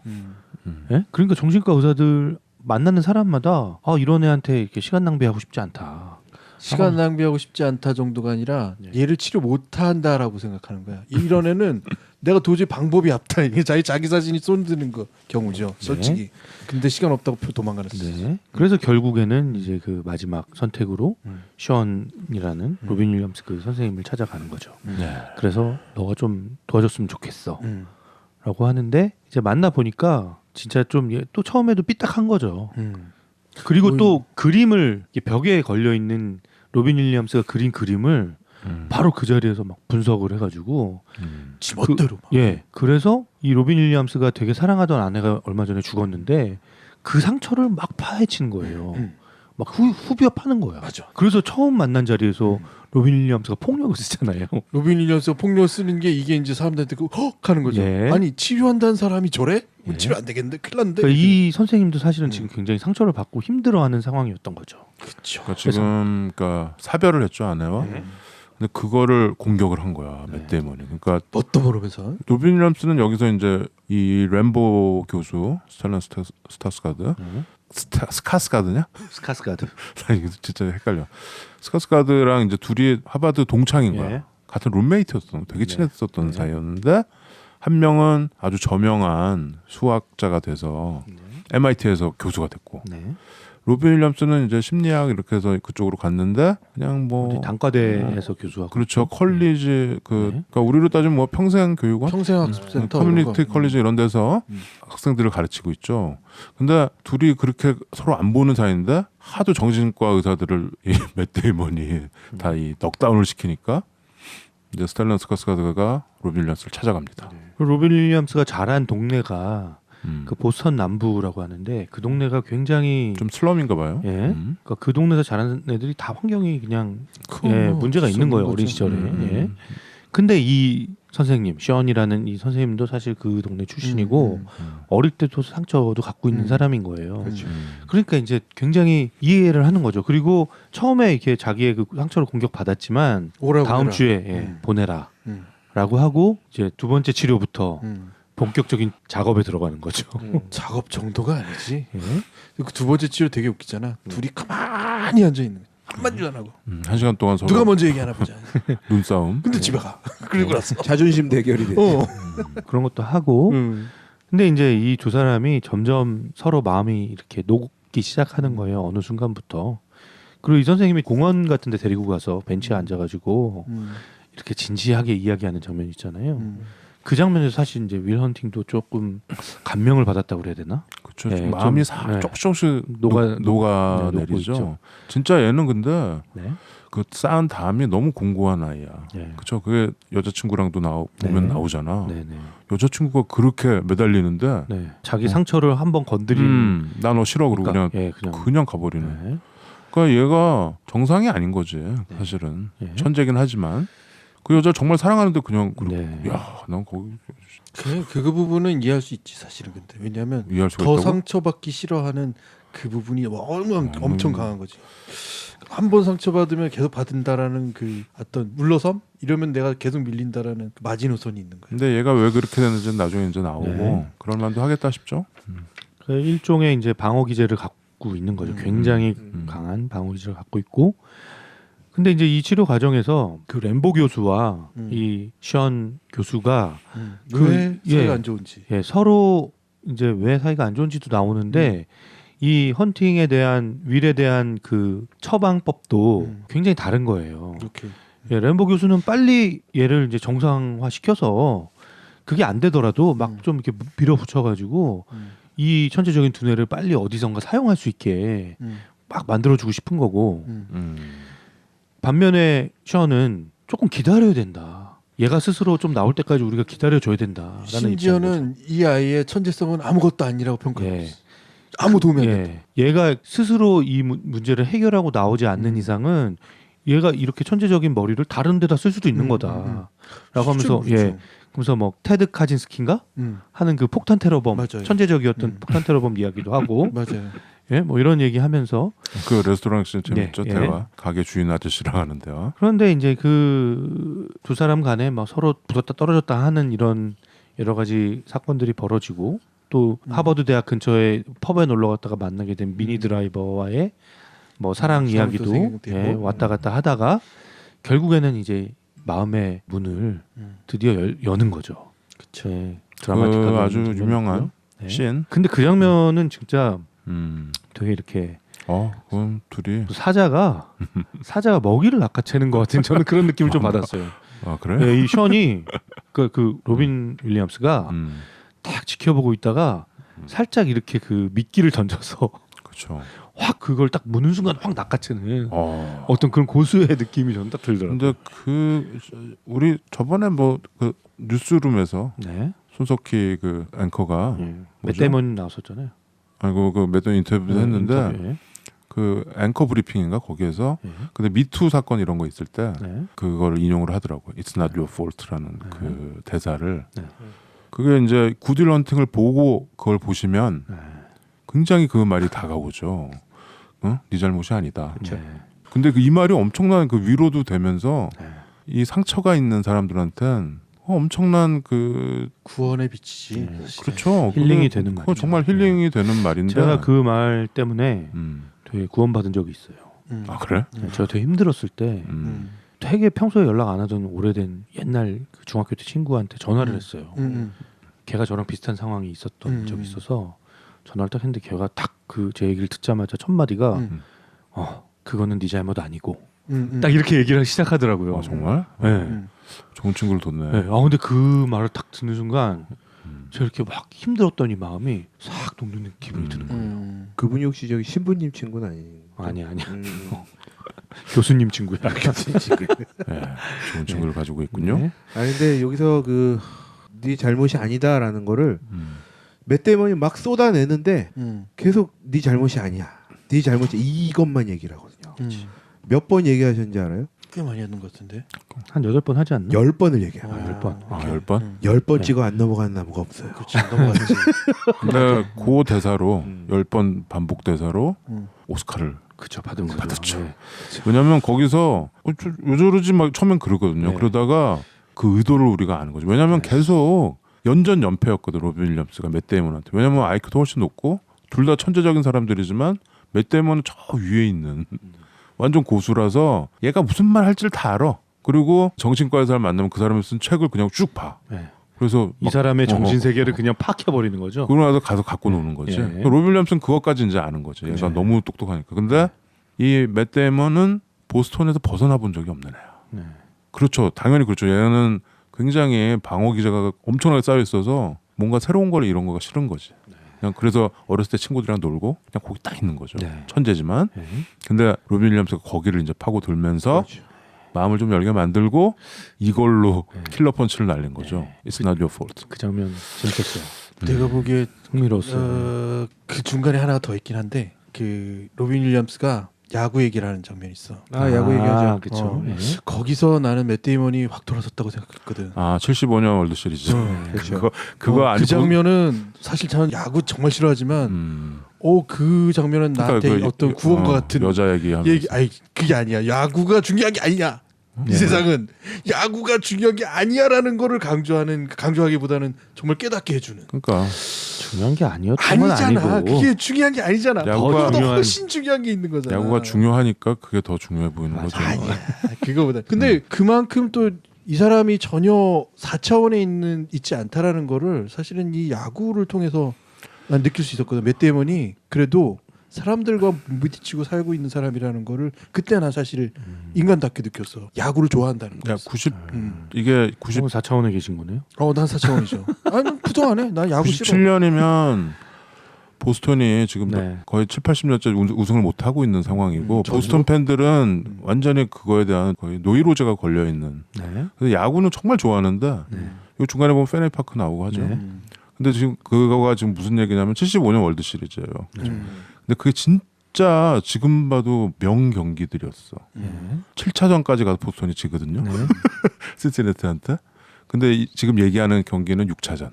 예? 그러니까 정신과 의사들 만나는 사람마다 아 이런 애한테 이렇게 시간 낭비하고 싶지 않다. 시간 낭비하고 싶지 않다 정도가 아니라 네. 얘를 치료 못한다라고 생각하는 거야. 이런 애는 내가 도저히 방법이 없다. 이게 자기 자신이 쏜드는 거 경우죠. 솔직히. 근데 시간 없다고 도망가는 거지. 네. 그래서 결국에는 이제 그 마지막 선택으로 음. 션이라는 로빈 윌리엄스 그 선생님을 찾아가는 거죠. 네. 그래서 너가 좀 도와줬으면 좋겠어. 음. 라고 하는데 이제 만나 보니까 진짜 좀 또 처음에도 삐딱한 거죠. 그리고 또 그림을 이렇게 벽에 걸려 있는 로빈 윌리엄스가 그린 그림을 바로 그 자리에서 막 분석을 해가지고 지멋대로 막. 예 그래서 이 로빈 윌리엄스가 되게 사랑하던 아내가 얼마 전에 죽었는데 그 상처를 막 파헤치는 거예요. 막 후벼 파는 거야. 맞아. 그래서 처음 만난 자리에서 로빈 윌리엄스가 폭력을 쓰잖아요. 로빈 윌리엄스가 폭력 쓰는 게 이게 이제 사람들한테 헉 하는 거죠. 예. 아니 치료한다는 사람이 저래? 예. 치료 안 되겠는데 큰일 났는데. 그러니까 이 선생님도 사실은 지금 굉장히 상처를 받고 힘들어하는 상황이었던 거죠. 그렇죠. 그러니까 지금 그러니까 사별을 했죠 아내와. 네. 근데 그거를 공격을 한 거야 맷 데이먼이. 그러니까 뭣도 모르면서. 로빈 윌리엄스는 여기서 이제 이 램보 교수 스텔란 스타스가드 스카스가드냐? 스카스가드. 나 이거 진짜 헷갈려. 스카스가드랑 이제 둘이 하버드 동창인 거야. 예. 같은 룸메이트였던 되게 친했었던 사이였는데 한 명은 아주 저명한 수학자가 돼서 MIT에서 교수가 됐고 네. 로빈 윌리엄스는 이제 심리학 이렇게 해서 그쪽으로 갔는데 그냥 뭐 어디 단과대에서 교수하고. 그렇죠 컬리지 그러니까 우리로 따지면 뭐 평생 교육원 평생학습센터 커뮤니티 컬리지 이런 데서 학생들을 가르치고 있죠. 근데 둘이 그렇게 서로 안 보는 사이인데 하도 정신과 의사들을 이 맷 데이먼이 다 이 넉다운을 시키니까 이제 스텔란 스카스가드가 로빈 윌리엄스를 찾아갑니다. 로빈 윌리엄스가 자란 동네가 음. 그 보스턴 남부라고 하는데 그 동네가 굉장히 좀 슬럼인가 봐요. 예. 그러니까 그 동네에서 자란 애들이 다 환경이 그냥 그거 예, 뭐 문제가 있는 거예요 거죠. 어린 시절에. 예. 근데 이 선생님 션이라는 이 선생님도 사실 그 동네 출신이고 어릴 때도 상처도 갖고 있는 사람인 거예요. 그렇죠. 그러니까 이제 굉장히 이해를 하는 거죠. 그리고 처음에 이렇게 자기의 그 상처를 공격받았지만 오라고 다음 해라. 주에 예, 보내라라고 음. 하고 이제 두 번째 치료부터 음. 본격적인 작업에 들어가는 거죠. 작업 정도가 아니지. 예. 그 두 번째 치료 되게 웃기잖아. 둘이 가만히 앉아 있는 거야. 한마디도 안 하고. 한 시간 동안 서로 누가 먼저 얘기하나 보자. 눈싸움. 근데 집에 가. 그리고 나서. 자존심 대결이 됐죠. 어. 그런 것도 하고 음. 근데 이제 이 두 사람이 점점 서로 마음이 이렇게 녹기 시작하는 거예요. 어느 순간부터. 그리고 이 선생님이 공원 같은 데 데리고 가서 벤치에 앉아가지고 이렇게 진지하게 이야기하는 장면 있잖아요. 그 장면에서 사실 이제 윌 헌팅도 조금 감명을 받았다고 그래야 되나? 그렇죠. 네, 마음이 좀, 네. 조금씩 녹아 녹아 네, 녹고 내리죠. 있죠. 진짜 얘는 근데 네. 그 쌓은 담이 너무 공고한 아이야. 네. 그렇죠. 그게 여자친구랑도 보면 네. 나오잖아. 네네. 여자친구가 그렇게 매달리는데 네. 자기 상처를 한번 건드린. 나 너 싫어 그러고 그러니까, 그냥 예, 그냥 가버리는. 네. 그러니까 얘가 정상이 아닌 거지 사실은. 네. 천재긴 하지만 그 여자 정말 사랑하는데 그냥 네. 야난 거기 그 부분은 이해할 수 있지 사실은. 근데 왜냐하면 이해할 수가 더 있다고. 상처받기 싫어하는 그 부분이 엄청 강한 거지. 한 번 상처받으면 계속 받는다라는 그 어떤 물러섬 이러면 내가 계속 밀린다라는 그 마지노선이 있는 거야. 근데 얘가 왜 그렇게 되는지는 나중에 이제 나오고 네. 그럴 만도 하겠다 싶죠. 그 일종의 이제 방어 기제를 갖고 있는 거죠. 굉장히 강한 방어 기질을 갖고 있고. 근데 이제 이 치료 과정에서 그 램보 교수와 이 션 교수가 왜 예. 사이가 안 좋은지. 예, 서로 이제 왜 사이가 안 좋은지도 나오는데 이 헌팅에 대한 윌에 대한 그 처방법도 굉장히 다른 거예요. 이렇게. 예, 램보 교수는 빨리 얘를 이제 정상화 시켜서 그게 안 되더라도 막 좀 이렇게 밀어붙여가지고 이 천재적인 두뇌를 빨리 어디선가 사용할 수 있게 막 만들어주고 싶은 거고. 반면에 션은 조금 기다려야 된다. 얘가 스스로 좀 나올 때까지 우리가 기다려줘야 된다라는 심지어는 이 아이의 천재성은 아무것도 아니라고 평가했어. 예. 아무 도움이 안 된다. 얘가 스스로 이 문제를 해결하고 나오지 않는 이상은 얘가 이렇게 천재적인 머리를 다른 데다 쓸 수도 있는 거다라고 하면서 그렇죠. 그래서 뭐 테드 카진스키인가 하는 그 폭탄 테러범 맞아요. 천재적이었던 폭탄 테러범 이야기도 하고 맞아요. 예, 뭐 이런 얘기 하면서 그 레스토랑 씬 재밌죠. 예, 대화. 가게 주인 아저씨랑 하는 대화. 그런데 이제 그 두 사람 간에 막 서로 붙었다 떨어졌다 하는 이런 여러 가지 사건들이 벌어지고 또 하버드 대학 근처에 펍에 놀러 갔다가 만나게 된 미니 드라이버와의 뭐 사랑 이야기도 생각되고. 예, 왔다 갔다 하다가 결국에는 이제 마음의 문을 드디어 여는 거죠. 그쵸. 예, 그 드라마틱하게 아주 여는 유명한 장면이고요. 예. 씬. 근데 그 장면은 진짜 음. 되게 이렇게 그럼 둘이. 사자가 먹이를 낚아채는 것 같은 저는 그런 느낌을 좀 받았어요. 아 그래? 예, 이 션이 그 로빈 윌리엄스가 딱 지켜보고 있다가 살짝 이렇게 그 미끼를 던져서 그렇죠. 확 그걸 딱 무는 순간 확 낚아채는 어떤 그런 고수의 느낌이 저는 딱 들더라고요. 근데 그 우리 저번에 뭐 그 뉴스룸에서 네. 손석희 그 앵커가 맷 뭐죠? 데몬 나왔었잖아요. 아이고 그 몇번 인터뷰도 했는데 인터뷰에. 그 앵커 브리핑인가 거기에서 예. 근데 미투 사건 이런 거 있을 때 네. 그걸 인용을 하더라고요. It's not your fault라는 그 대사를. 네. 그게 이제 굿윌 헌팅을 보고 그걸 보시면 네. 굉장히 그 말이 다가오죠. 네 잘못이 아니다. 네. 근데 그 이 말이 엄청난 그 위로도 되면서 네. 이 상처가 있는 사람들한텐 엄청난 그 구원의 빛이지. 네. 사실은. 그렇죠. 힐링이 그게 되는 그거 말이죠. 정말 힐링이 되는 말인데. 제가 그 말 때문에 음. 되게 구원받은 적이 있어요. 아 그래? 제가 되게 힘들었을 때 되게 평소에 연락 안 하던 오래된 옛날 그 중학교 때 친구한테 전화를 했어요. 걔가 저랑 비슷한 상황이 있었던 적이 있어서 전화를 딱 했는데 걔가 딱 그 제 얘기를 듣자마자 첫 마디가 그거는 네 잘못 아니고 딱 이렇게 얘기를 시작하더라고요. 아 정말? 네. 좋은 친구를 뒀네. 네. 아 근데 그 말을 딱 듣는 순간 제가 이렇게 막 힘들었던 이 마음이 싹 녹는 기분이 드는 거예요. 그분이 혹시 저기 신부님 친구는 아니에요? 아니야. 교수님 친구야. 교수님 친구. 네, 좋은 친구를 가지고 있군요. 네. 아니 근데 여기서 그 네 잘못이 아니다라는 거를 맷 데이먼이 막 쏟아내는데 계속 네 잘못이 아니야. 네 잘못이 이것만 얘기를 하거든요. 몇 번 얘기하셨는지 알아요? 꽤 많이 하는 것 같은데. 한 8번 하지 않나? 10번을 얘기해요. 10번. 아 10번? 10번 네. 찍어 안 넘어가는 나무가 없어요. 그렇지. 넘어갔지. 근데 그 대사로 10번 반복 대사로 오스카를 그쵸, 받은 거죠. 받았죠. 네. 왜냐면 거기서 왜 저러지 막 처음엔 그러거든요. 네. 그러다가 그 의도를 우리가 아는 거죠. 왜냐면 계속 연전연패였거든 로빈 윌리엄스가 맷 데이먼한테. 왜냐면 IQ도 훨씬 높고 둘 다 천재적인 사람들이지만 맷 데이먼은 저 위에 있는 완전 고수라서 얘가 무슨 말 할지를 다 알아. 그리고 정신과의 사람 만나면 그 사람이 쓴 책을 그냥 쭉 봐. 네. 그래서 이 사람의 정신 세계를 그냥 파악해 버리는 거죠. 그러고 나서 가서 갖고 노는 거지. 예. 로빈 윌리엄스는 그것까지 이제 아는 거지. 얘가 네. 너무 똑똑하니까. 근데 이 맷 데이먼은 보스턴에서 벗어나 본 적이 없는 애야. 네. 그렇죠. 당연히 그렇죠. 얘는 굉장히 방어 기제가 엄청나게 쌓여 있어서 뭔가 새로운 걸 이런 거가 싫은 거지. 그냥 그래서 어렸을 때 친구들이랑 놀고 그냥 거기 딱 있는 거죠. 네. 천재지만. 네. 근데 로빈 윌리엄스가 거기를 이제 파고 들면서 그렇죠. 마음을 좀 열게 만들고 이걸로 네. 킬러 펀치를 날린 거죠. 네. It's not your fault. 그 장면 재밌었어요. 내가 보기에 흥미로웠어요. 그 중간에 하나가 더 있긴 한데 그 로빈 윌리엄스가 야구 얘기를 하는 장면이 있어. 야구 얘기하죠. 그렇죠. 어. 네. 거기서 나는 맷 데이먼이 확 돌아섰다고 생각했거든. 아 75년 월드 시리즈. 그렇죠. 그거 아니고 그 장면은 사실 저는 야구 정말 싫어하지만 그 장면은 그러니까 나한테 그 어떤 구원과 같은 여자 얘기하면서 얘기. 아니 그게 아니야. 야구가 중요한 게 아니냐. 이 세상은 야구가 중요한 게 아니야라는 거를 강조하기보다는 정말 깨닫게 해주는. 그러니까 중요한 게 아니었던 아니잖아. 아니고 그게 중요한 게 아니잖아. 야구가 더 훨씬 중요한 게 있는 거잖아. 야구가 중요하니까 그게 더 중요해 보이는 거죠. 아니야. 그거보다. 근데 그만큼 또 이 사람이 전혀 4차원에 있지 않다라는 거를 사실은 이 야구를 통해서 난 느낄 수 있었거든. 맷 데이먼이 그래도 사람들과 부딪히고 살고 있는 사람이라는 거를 그때 난 사실 인간답게 느꼈어. 야구를 좋아한다는 거. 야, 90 이게 4차원에 계신 거네요. 난 4차원이죠. 아니 부정하네. 난 야구 싫어. 97년이면 보스턴이 지금 네. 거의 7, 80년째 우승을 못 하고 있는 상황이고 보스턴 팬들은 완전히 그거에 대한 거의 노이로제가 걸려 있는. 네. 그래서 야구는 정말 좋아하는데 요 중간에 보면 페네이 파크 나오고 하죠. 네. 근데 지금 그거가 지금 무슨 얘기냐면 75년 월드 시리즈예요. 근데 그게 진짜 지금 봐도 명 경기들이었어. 7차전까지 가서 보스턴이 지거든요. 네. 시시내티한테. 근데 지금 얘기하는 경기는 6차전.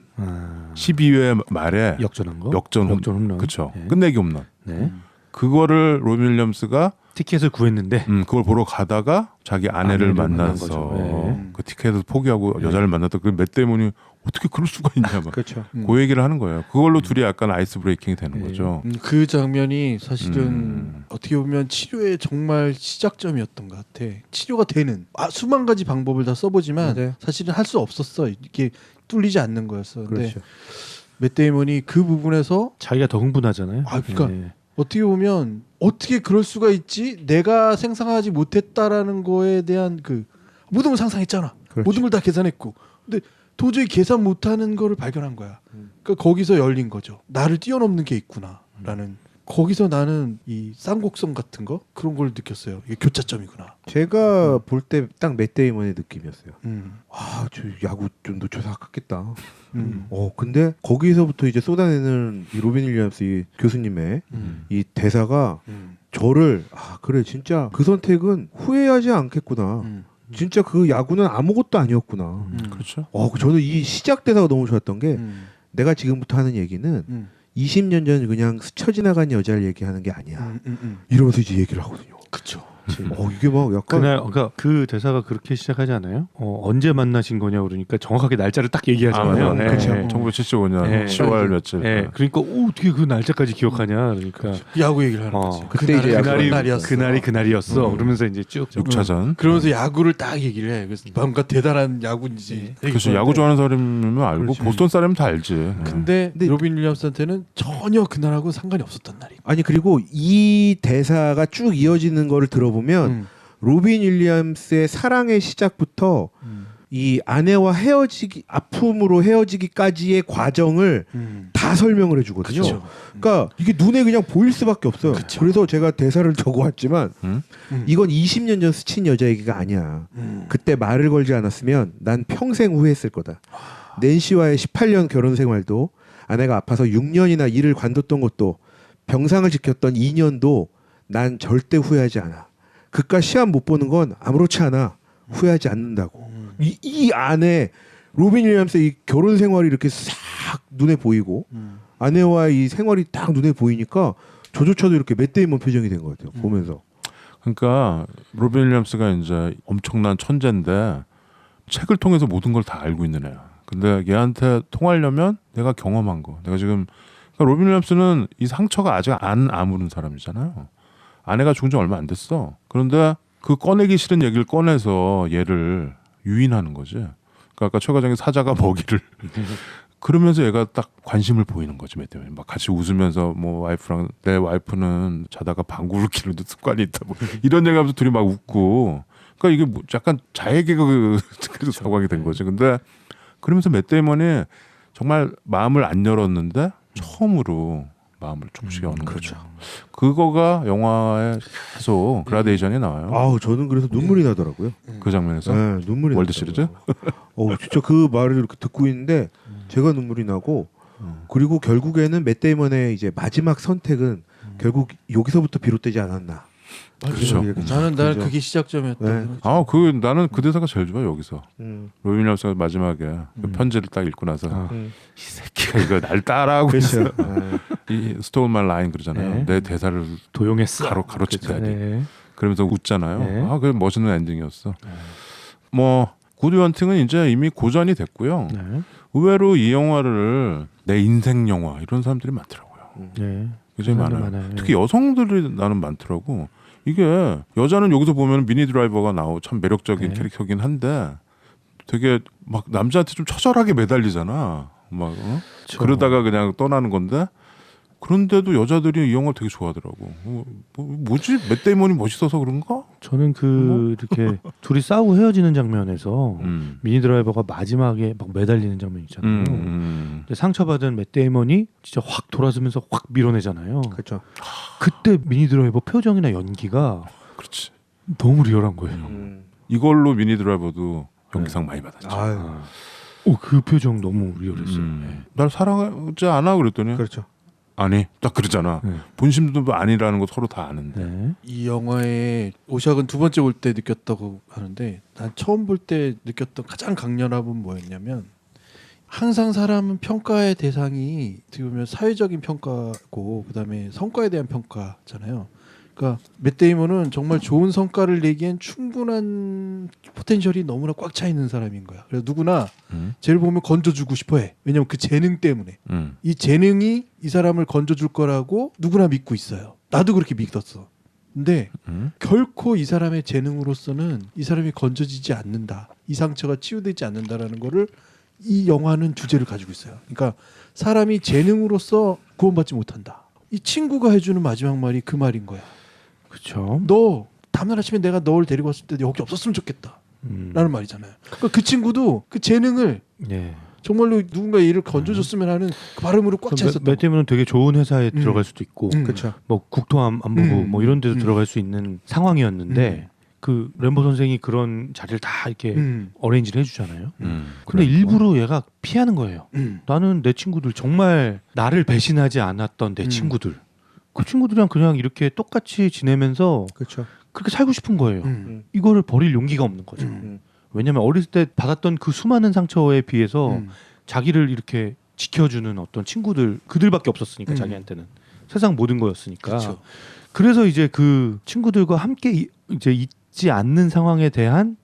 12회 말에 역전한 거? 역전 홈런. 그렇죠. 네. 끝내기 홈런. 네. 그거를 로빈 윌리엄스가 티켓을 구했는데 그걸 보러 가다가 자기 아내를 만난 만나서 거죠. 네. 그 티켓을 포기하고 여자를 만났다. 그 맷 데이먼이 어떻게 그럴 수가 있냐 막. 그렇죠. 그 얘기를 하는 거예요. 그걸로 둘이 약간 아이스 브레이킹이 되는 네. 거죠. 그 장면이 사실은 어떻게 보면 치료의 정말 시작점이었던 것 같아. 치료가 되는 수만 가지 방법을 다 써보지만 맞아요. 사실은 할 수 없었어. 이게 뚫리지 않는 거였어. 근데 그렇죠. 맷 데이먼이 그 부분에서 자기가 더 흥분하잖아요. 그러니까 네. 어떻게 보면 어떻게 그럴 수가 있지? 내가 상상하지 못했다라는 거에 대한 그 모든 걸 상상했잖아. 그렇죠. 모든 걸 다 계산했고. 근데 도저히 계산 못하는 거를 발견한 거야. 그러니까 거기서 열린 거죠. 나를 뛰어넘는 게 있구나라는. 거기서 나는 이 쌍곡성 같은 거 그런 걸 느꼈어요. 이게 교차점이구나. 제가 볼 때 딱 맷 데이먼의 느낌이었어요. 음. 저 야구 좀 놓쳐서 아깝겠다. 음. 근데 거기서부터 이제 쏟아내는 이 로빈 윌리엄스 이 교수님의 이 대사가 저를 그래 진짜 그 선택은 후회하지 않겠구나. 진짜 그 야구는 아무것도 아니었구나. 그렇죠. 저는 이 시작 대사가 너무 좋았던 게 내가 지금부터 하는 얘기는 20년 전 그냥 스쳐 지나간 여자를 얘기하는 게 아니야. 이러면서 이제 얘기를 하거든요. 그렇죠. 이게 막 약간 그날 그러니까 그 대사가 그렇게 시작하지 않아요? 언제 만나신 거냐 그러니까 정확하게 날짜를 딱 얘기하잖아요. 맞아요. 네. 그렇죠. 1975년 네. 10월 며칠. 네. 그러니까 어떻게 그 날짜까지 기억하냐 그러니까 야구 얘기를 하는 거지. 그때 이제 그날이 그날이었어. 그러면서 이제 쭉 6차전. 그러면서 야구를 딱 얘기를 해. 그래서 뭔가 대단한 야구인지. 그렇죠. 야구 좋아하는 사람이면 알고 그렇지. 보스턴 사람은 다 알지. 근데 로빈 윌리엄스한테는 전혀 그날하고 상관이 없었단 말이야. 아니 그리고 이 대사가 쭉 이어지는 거를 들어보면 로빈 윌리엄스의 사랑의 시작부터 이 아내와 아픔으로 헤어지기까지의 과정을 다 설명을 해주거든요. 그쵸. 그러니까 이게 눈에 그냥 보일 수밖에 없어요. 그래서 제가 대사를 적어왔지만 이건 20년 전 스친 여자 얘기가 아니야. 그때 말을 걸지 않았으면 난 평생 후회했을 거다. 낸시와의 18년 결혼 생활도 아내가 아파서 6년이나 일을 관뒀던 것도 병상을 지켰던 2년도 난 절대 후회하지 않아. 그깟 시험 못 보는 건 아무렇지 않아. 후회하지 않는다고. 이 안에 로빈 윌리엄스의 이 결혼 생활이 이렇게 싹 눈에 보이고 아내와의 이 생활이 딱 눈에 보이니까 저조차도 이렇게 맷 데이먼 표정이 된 것 같아요. 보면서. 그러니까 로빈 윌리엄스가 이제 엄청난 천재인데 책을 통해서 모든 걸 다 알고 있는 애야. 근데 얘한테 통하려면 내가 경험한 거. 내가 지금 그러니까 로빈 윌리엄스는 이 상처가 아직 안 아무른 사람이잖아요. 아내가 죽은 지 얼마 안 됐어. 그런데 그 꺼내기 싫은 얘기를 꺼내서 얘를 유인하는 거지. 그러니까 아까 최 과장의 사자가 먹이를 그러면서 얘가 딱 관심을 보이는 거지. 몇 대면 막 같이 웃으면서 뭐 와이프랑 내 와이프는 자다가 방구를 끼는 습관이 있다. 뭐 이런 얘기하면서 둘이 막 웃고. 그러니까 이게 뭐 약간 자해 개그 상황이 된 거지. 근데 그러면서 맷 데이먼이 정말 마음을 안 열었는데 처음으로 마음을 조금씩 여는 거죠. 그거가 영화에 계속 그라데이션이 나와요. 저는 그래서 눈물이 나더라고요. 그 장면에서 네, 눈물이 월드 나더라고요. 진짜 그 말을 이렇게 듣고 있는데 제가 눈물이 나고 그리고 결국에는 맷 데이먼의 이제 마지막 선택은 결국 여기서부터 비롯되지 않았나. 그렇죠. 나는 그게 시작점이었다. 네. 나는 그 대사가 제일 좋아 여기서. 로빈 윌리엄스가 마지막에 그 편지를 딱 읽고 나서 이 새끼가 이거 날 따라하고 있어. 이 스토울 말 라인 그러잖아요. 네. 내 대사를 도용했어. 가로챘다니. 네. 그러면서 웃잖아요. 네. 아, 그게 멋있는 엔딩이었어. 뭐 구디 헌팅은 이제 이미 고전이 됐고요. 네. 의외로 이 영화를 내 인생 영화 이런 사람들이 많더라고요. 네. 굉장히 사람들 많아요. 많아요. 특히 여성들이 나는 많더라고. 이게 여자는 여기서 보면 미니 드라이버가 나오고 참 매력적인 네. 캐릭터긴 한데 되게 막 남자한테 좀 처절하게 매달리잖아. 막 그러다가 그냥 떠나는 건데 그런데도 여자들이 이 영화를 되게 좋아하더라고. 뭐지? 맷 데이먼이 멋있어서 그런가? 저는 그 이렇게 둘이 싸우고 헤어지는 장면에서 미니 드라이버가 마지막에 막 매달리는 장면 있잖아요. 근데 상처받은 맷 데이먼이 진짜 확 돌아서면서 확 밀어내잖아요. 그렇죠. 그때 미니 드라이버 표정이나 연기가 그렇지. 너무 리얼한 거예요. 이걸로 미니 드라이버도 연기상 많이 받았죠. 아유, 그 표정 너무 리얼했어요. 네. 날 사랑하지 않아 그랬더니 그렇죠. 아니 딱 그러잖아. 네. 본심도 아니라는 거 서로 다 아는데. 네. 이 영화의 오샥은 두 번째 볼 때 느꼈다고 하는데 난 처음 볼 때 느꼈던 가장 강렬함은 뭐였냐면 항상 사람은 평가의 대상이 어떻게 보면 사회적인 평가고 그다음에 성과에 대한 평가잖아요. 그러니까 맷 데이먼은 정말 좋은 성과를 내기엔 충분한 포텐셜이 너무나 꽉 차 있는 사람인 거야. 그래서 누구나 쟤를 보면 건져주고 싶어해. 왜냐면 그 재능 때문에. 이 재능이 이 사람을 건져줄 거라고 누구나 믿고 있어요. 나도 그렇게 믿었어. 근데 결코 이 사람의 재능으로서는 이 사람이 건져지지 않는다. 이 상처가 치유되지 않는다라는 거를 이 영화는 주제를 가지고 있어요. 그러니까 사람이 재능으로서 구원받지 못한다. 이 친구가 해주는 마지막 말이 그 말인 거야. 그렇죠. 너 다음날 아침에 내가 너를 데리고 왔을 때 여기 없었으면 좋겠다. 라는 말이잖아요. 그러니까 그 친구도 그 재능을 네. 정말로 누군가 일을 건져줬으면 하는 그 바람으로 꽉 차 있었던 맷 데이먼은 되게 좋은 회사에 들어갈 수도 있고 그렇죠. 뭐 국토안보부 뭐 이런 데도 들어갈 수 있는 상황이었는데 그 램보 선생이 그런 자리를 다 이렇게 어레인지를 해주잖아요. 근데 일부러 얘가 피하는 거예요. 나는 내 친구들 정말 나를 배신하지 않았던 내 친구들 그 친구들이랑 그냥 이렇게 똑같이 지내면서 그렇죠. 그렇게 살고 싶은 거예요. 이거를 버릴 용기가 없는 거죠. 왜냐하면 어렸을 때 받았던 그 수많은 상처에 비해서 자기를 이렇게 지켜주는 어떤 친구들 그들밖에 없었으니까 자기한테는 세상 모든 거였으니까. 그쵸. 그래서 이제 그 친구들과 함께 이제 있지 않는 상황에 대한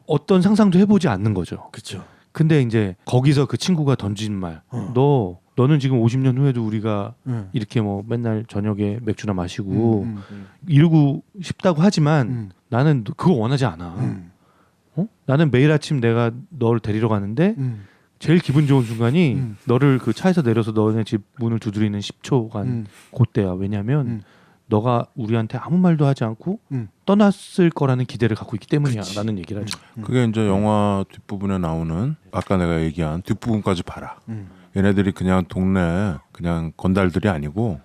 어떤 상상도 해보지 않는 거죠. 그렇죠. 근데 이제 거기서 그 친구가 던진 말, 너는 지금 50년 후에도 우리가 이렇게 뭐 맨날 저녁에 맥주나 마시고 이러고 싶다고 하지만 나는 그거 원하지 않아. 나는 매일 아침 내가 너를 데리러 가는데 제일 기분 좋은 순간이 너를 그 차에서 내려서 너네 집 문을 두드리는 10초간 그때야. 왜냐하면 너가 우리한테 아무 말도 하지 않고 떠났을 거라는 기대를 갖고 있기 때문이야. 라는 얘기를 하죠. 그게 이제 영화 뒷부분에 나오는 아까 내가 얘기한 뒷부분까지 봐라. 얘네들이 그냥 동네 그냥 건달들이 아니고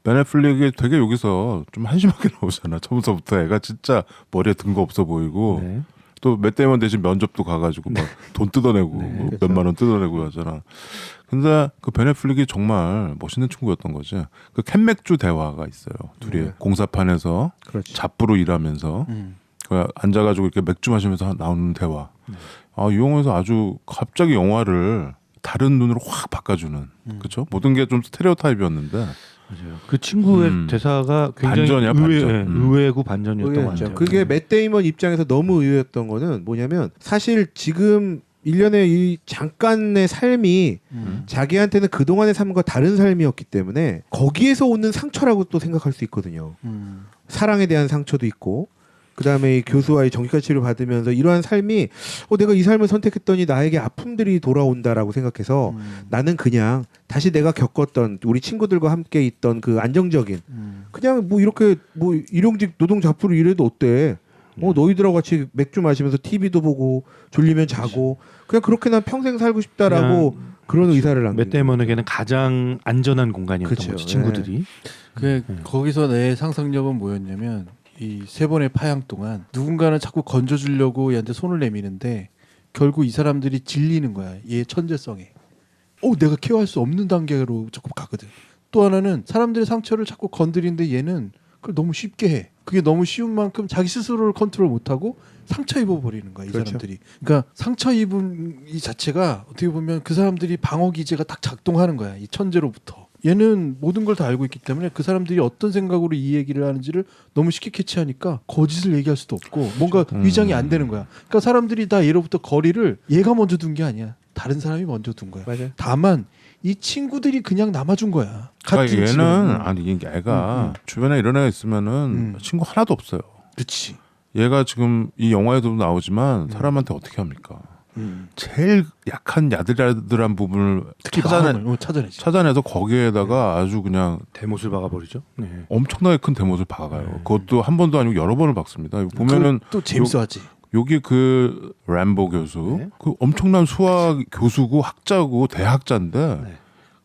벤 애플릭이 되게 여기서 좀 한심하게 나오잖아. 처음서부터 애가 진짜 머리에 든 거 없어 보이고 네. 또 맷 데이먼 대신 면접도 가가지고 막 돈 뜯어내고 네, 뭐 그렇죠. 몇만 원 뜯어내고 하잖아. 근데 그 벤 애플릭이 정말 멋있는 친구였던 거지. 그 캔맥주 대화가 있어요. 둘이 공사판에서 그렇죠. 잡부로 일하면서 그 앉아가지고 이렇게 맥주 마시면서 나오는 대화. 아, 이 영화에서 아주 갑자기 영화를 다른 눈으로 확 바꿔주는. 그렇죠? 모든 게 좀 스테레오타입이었는데. 맞아요. 그 친구의 대사가 굉장히 반전이야, 반전. 의외고 반전이었던 것 의외였죠. 같아요. 그게 맷 데이먼 입장에서 너무 의외였던 거는 뭐냐면 사실 지금 일련의 이 잠깐의 삶이 자기한테는 그동안의 삶과 다른 삶이었기 때문에 거기에서 오는 상처라고 또 생각할 수 있거든요. 사랑에 대한 상처도 있고 그다음에 이 교수와의 정신과 치료를 받으면서 이러한 삶이 내가 이 삶을 선택했더니 나에게 아픔들이 돌아온다라고 생각해서 나는 그냥 다시 내가 겪었던 우리 친구들과 함께 있던 그 안정적인 그냥 뭐 이렇게 뭐 일용직 노동 잡부로 일해도 어때? 너희들하고 같이 맥주 마시면서 TV도 보고 졸리면 자고 그냥 그렇게 난 평생 살고 싶다라고 그런 의사를 남긴 맷 데이먼에게는 가장 안전한 공간이었던 그쵸. 거죠. 친구들이. 거기서 내 상상력은 뭐였냐면 이 세 번의 파양 동안 누군가는 자꾸 건져주려고 얘한테 손을 내미는데 결국 이 사람들이 질리는 거야. 얘의 천재성에. 내가 케어할 수 없는 단계로 자꾸 가거든. 또 하나는 사람들의 상처를 자꾸 건드리는데 얘는 그걸 너무 쉽게 해. 그게 너무 쉬운 만큼 자기 스스로를 컨트롤 못하고 상처 입어버리는 거야. 이 그렇죠. 사람들이. 그러니까 상처 입은 이 자체가 어떻게 보면 그 사람들이 방어 기제가 딱 작동하는 거야. 이 천재로부터. 얘는 모든 걸 다 알고 있기 때문에 그 사람들이 어떤 생각으로 이 얘기를 하는지를 너무 쉽게 캐치하니까 거짓을 얘기할 수도 없고 뭔가 위장이 안 되는 거야. 그러니까 사람들이 다 예로부터 거리를 얘가 먼저 둔 게 아니야. 다른 사람이 먼저 둔 거야. 맞아요. 다만 이 친구들이 그냥 남아준 거야. 그러니까 얘는 친구는. 아니 이게 애가 주변에 이런 애가 있으면은 친구 하나도 없어요. 그렇지. 얘가 지금 이 영화에도 나오지만 사람한테 어떻게 합니까? 제일 약한 야들야들한 부분을 특히 마음을 찾아내지. 찾아내서 거기에다가 아주 그냥 대못을 박아버리죠. 네. 엄청나게 큰 대못을 박아요. 그것도 한 번도 아니고 여러 번을 박습니다. 보면은 또 재밌어하지. 여기 그 램보 교수, 네. 그 엄청난 수학 교수고 학자고 대학자인데 네.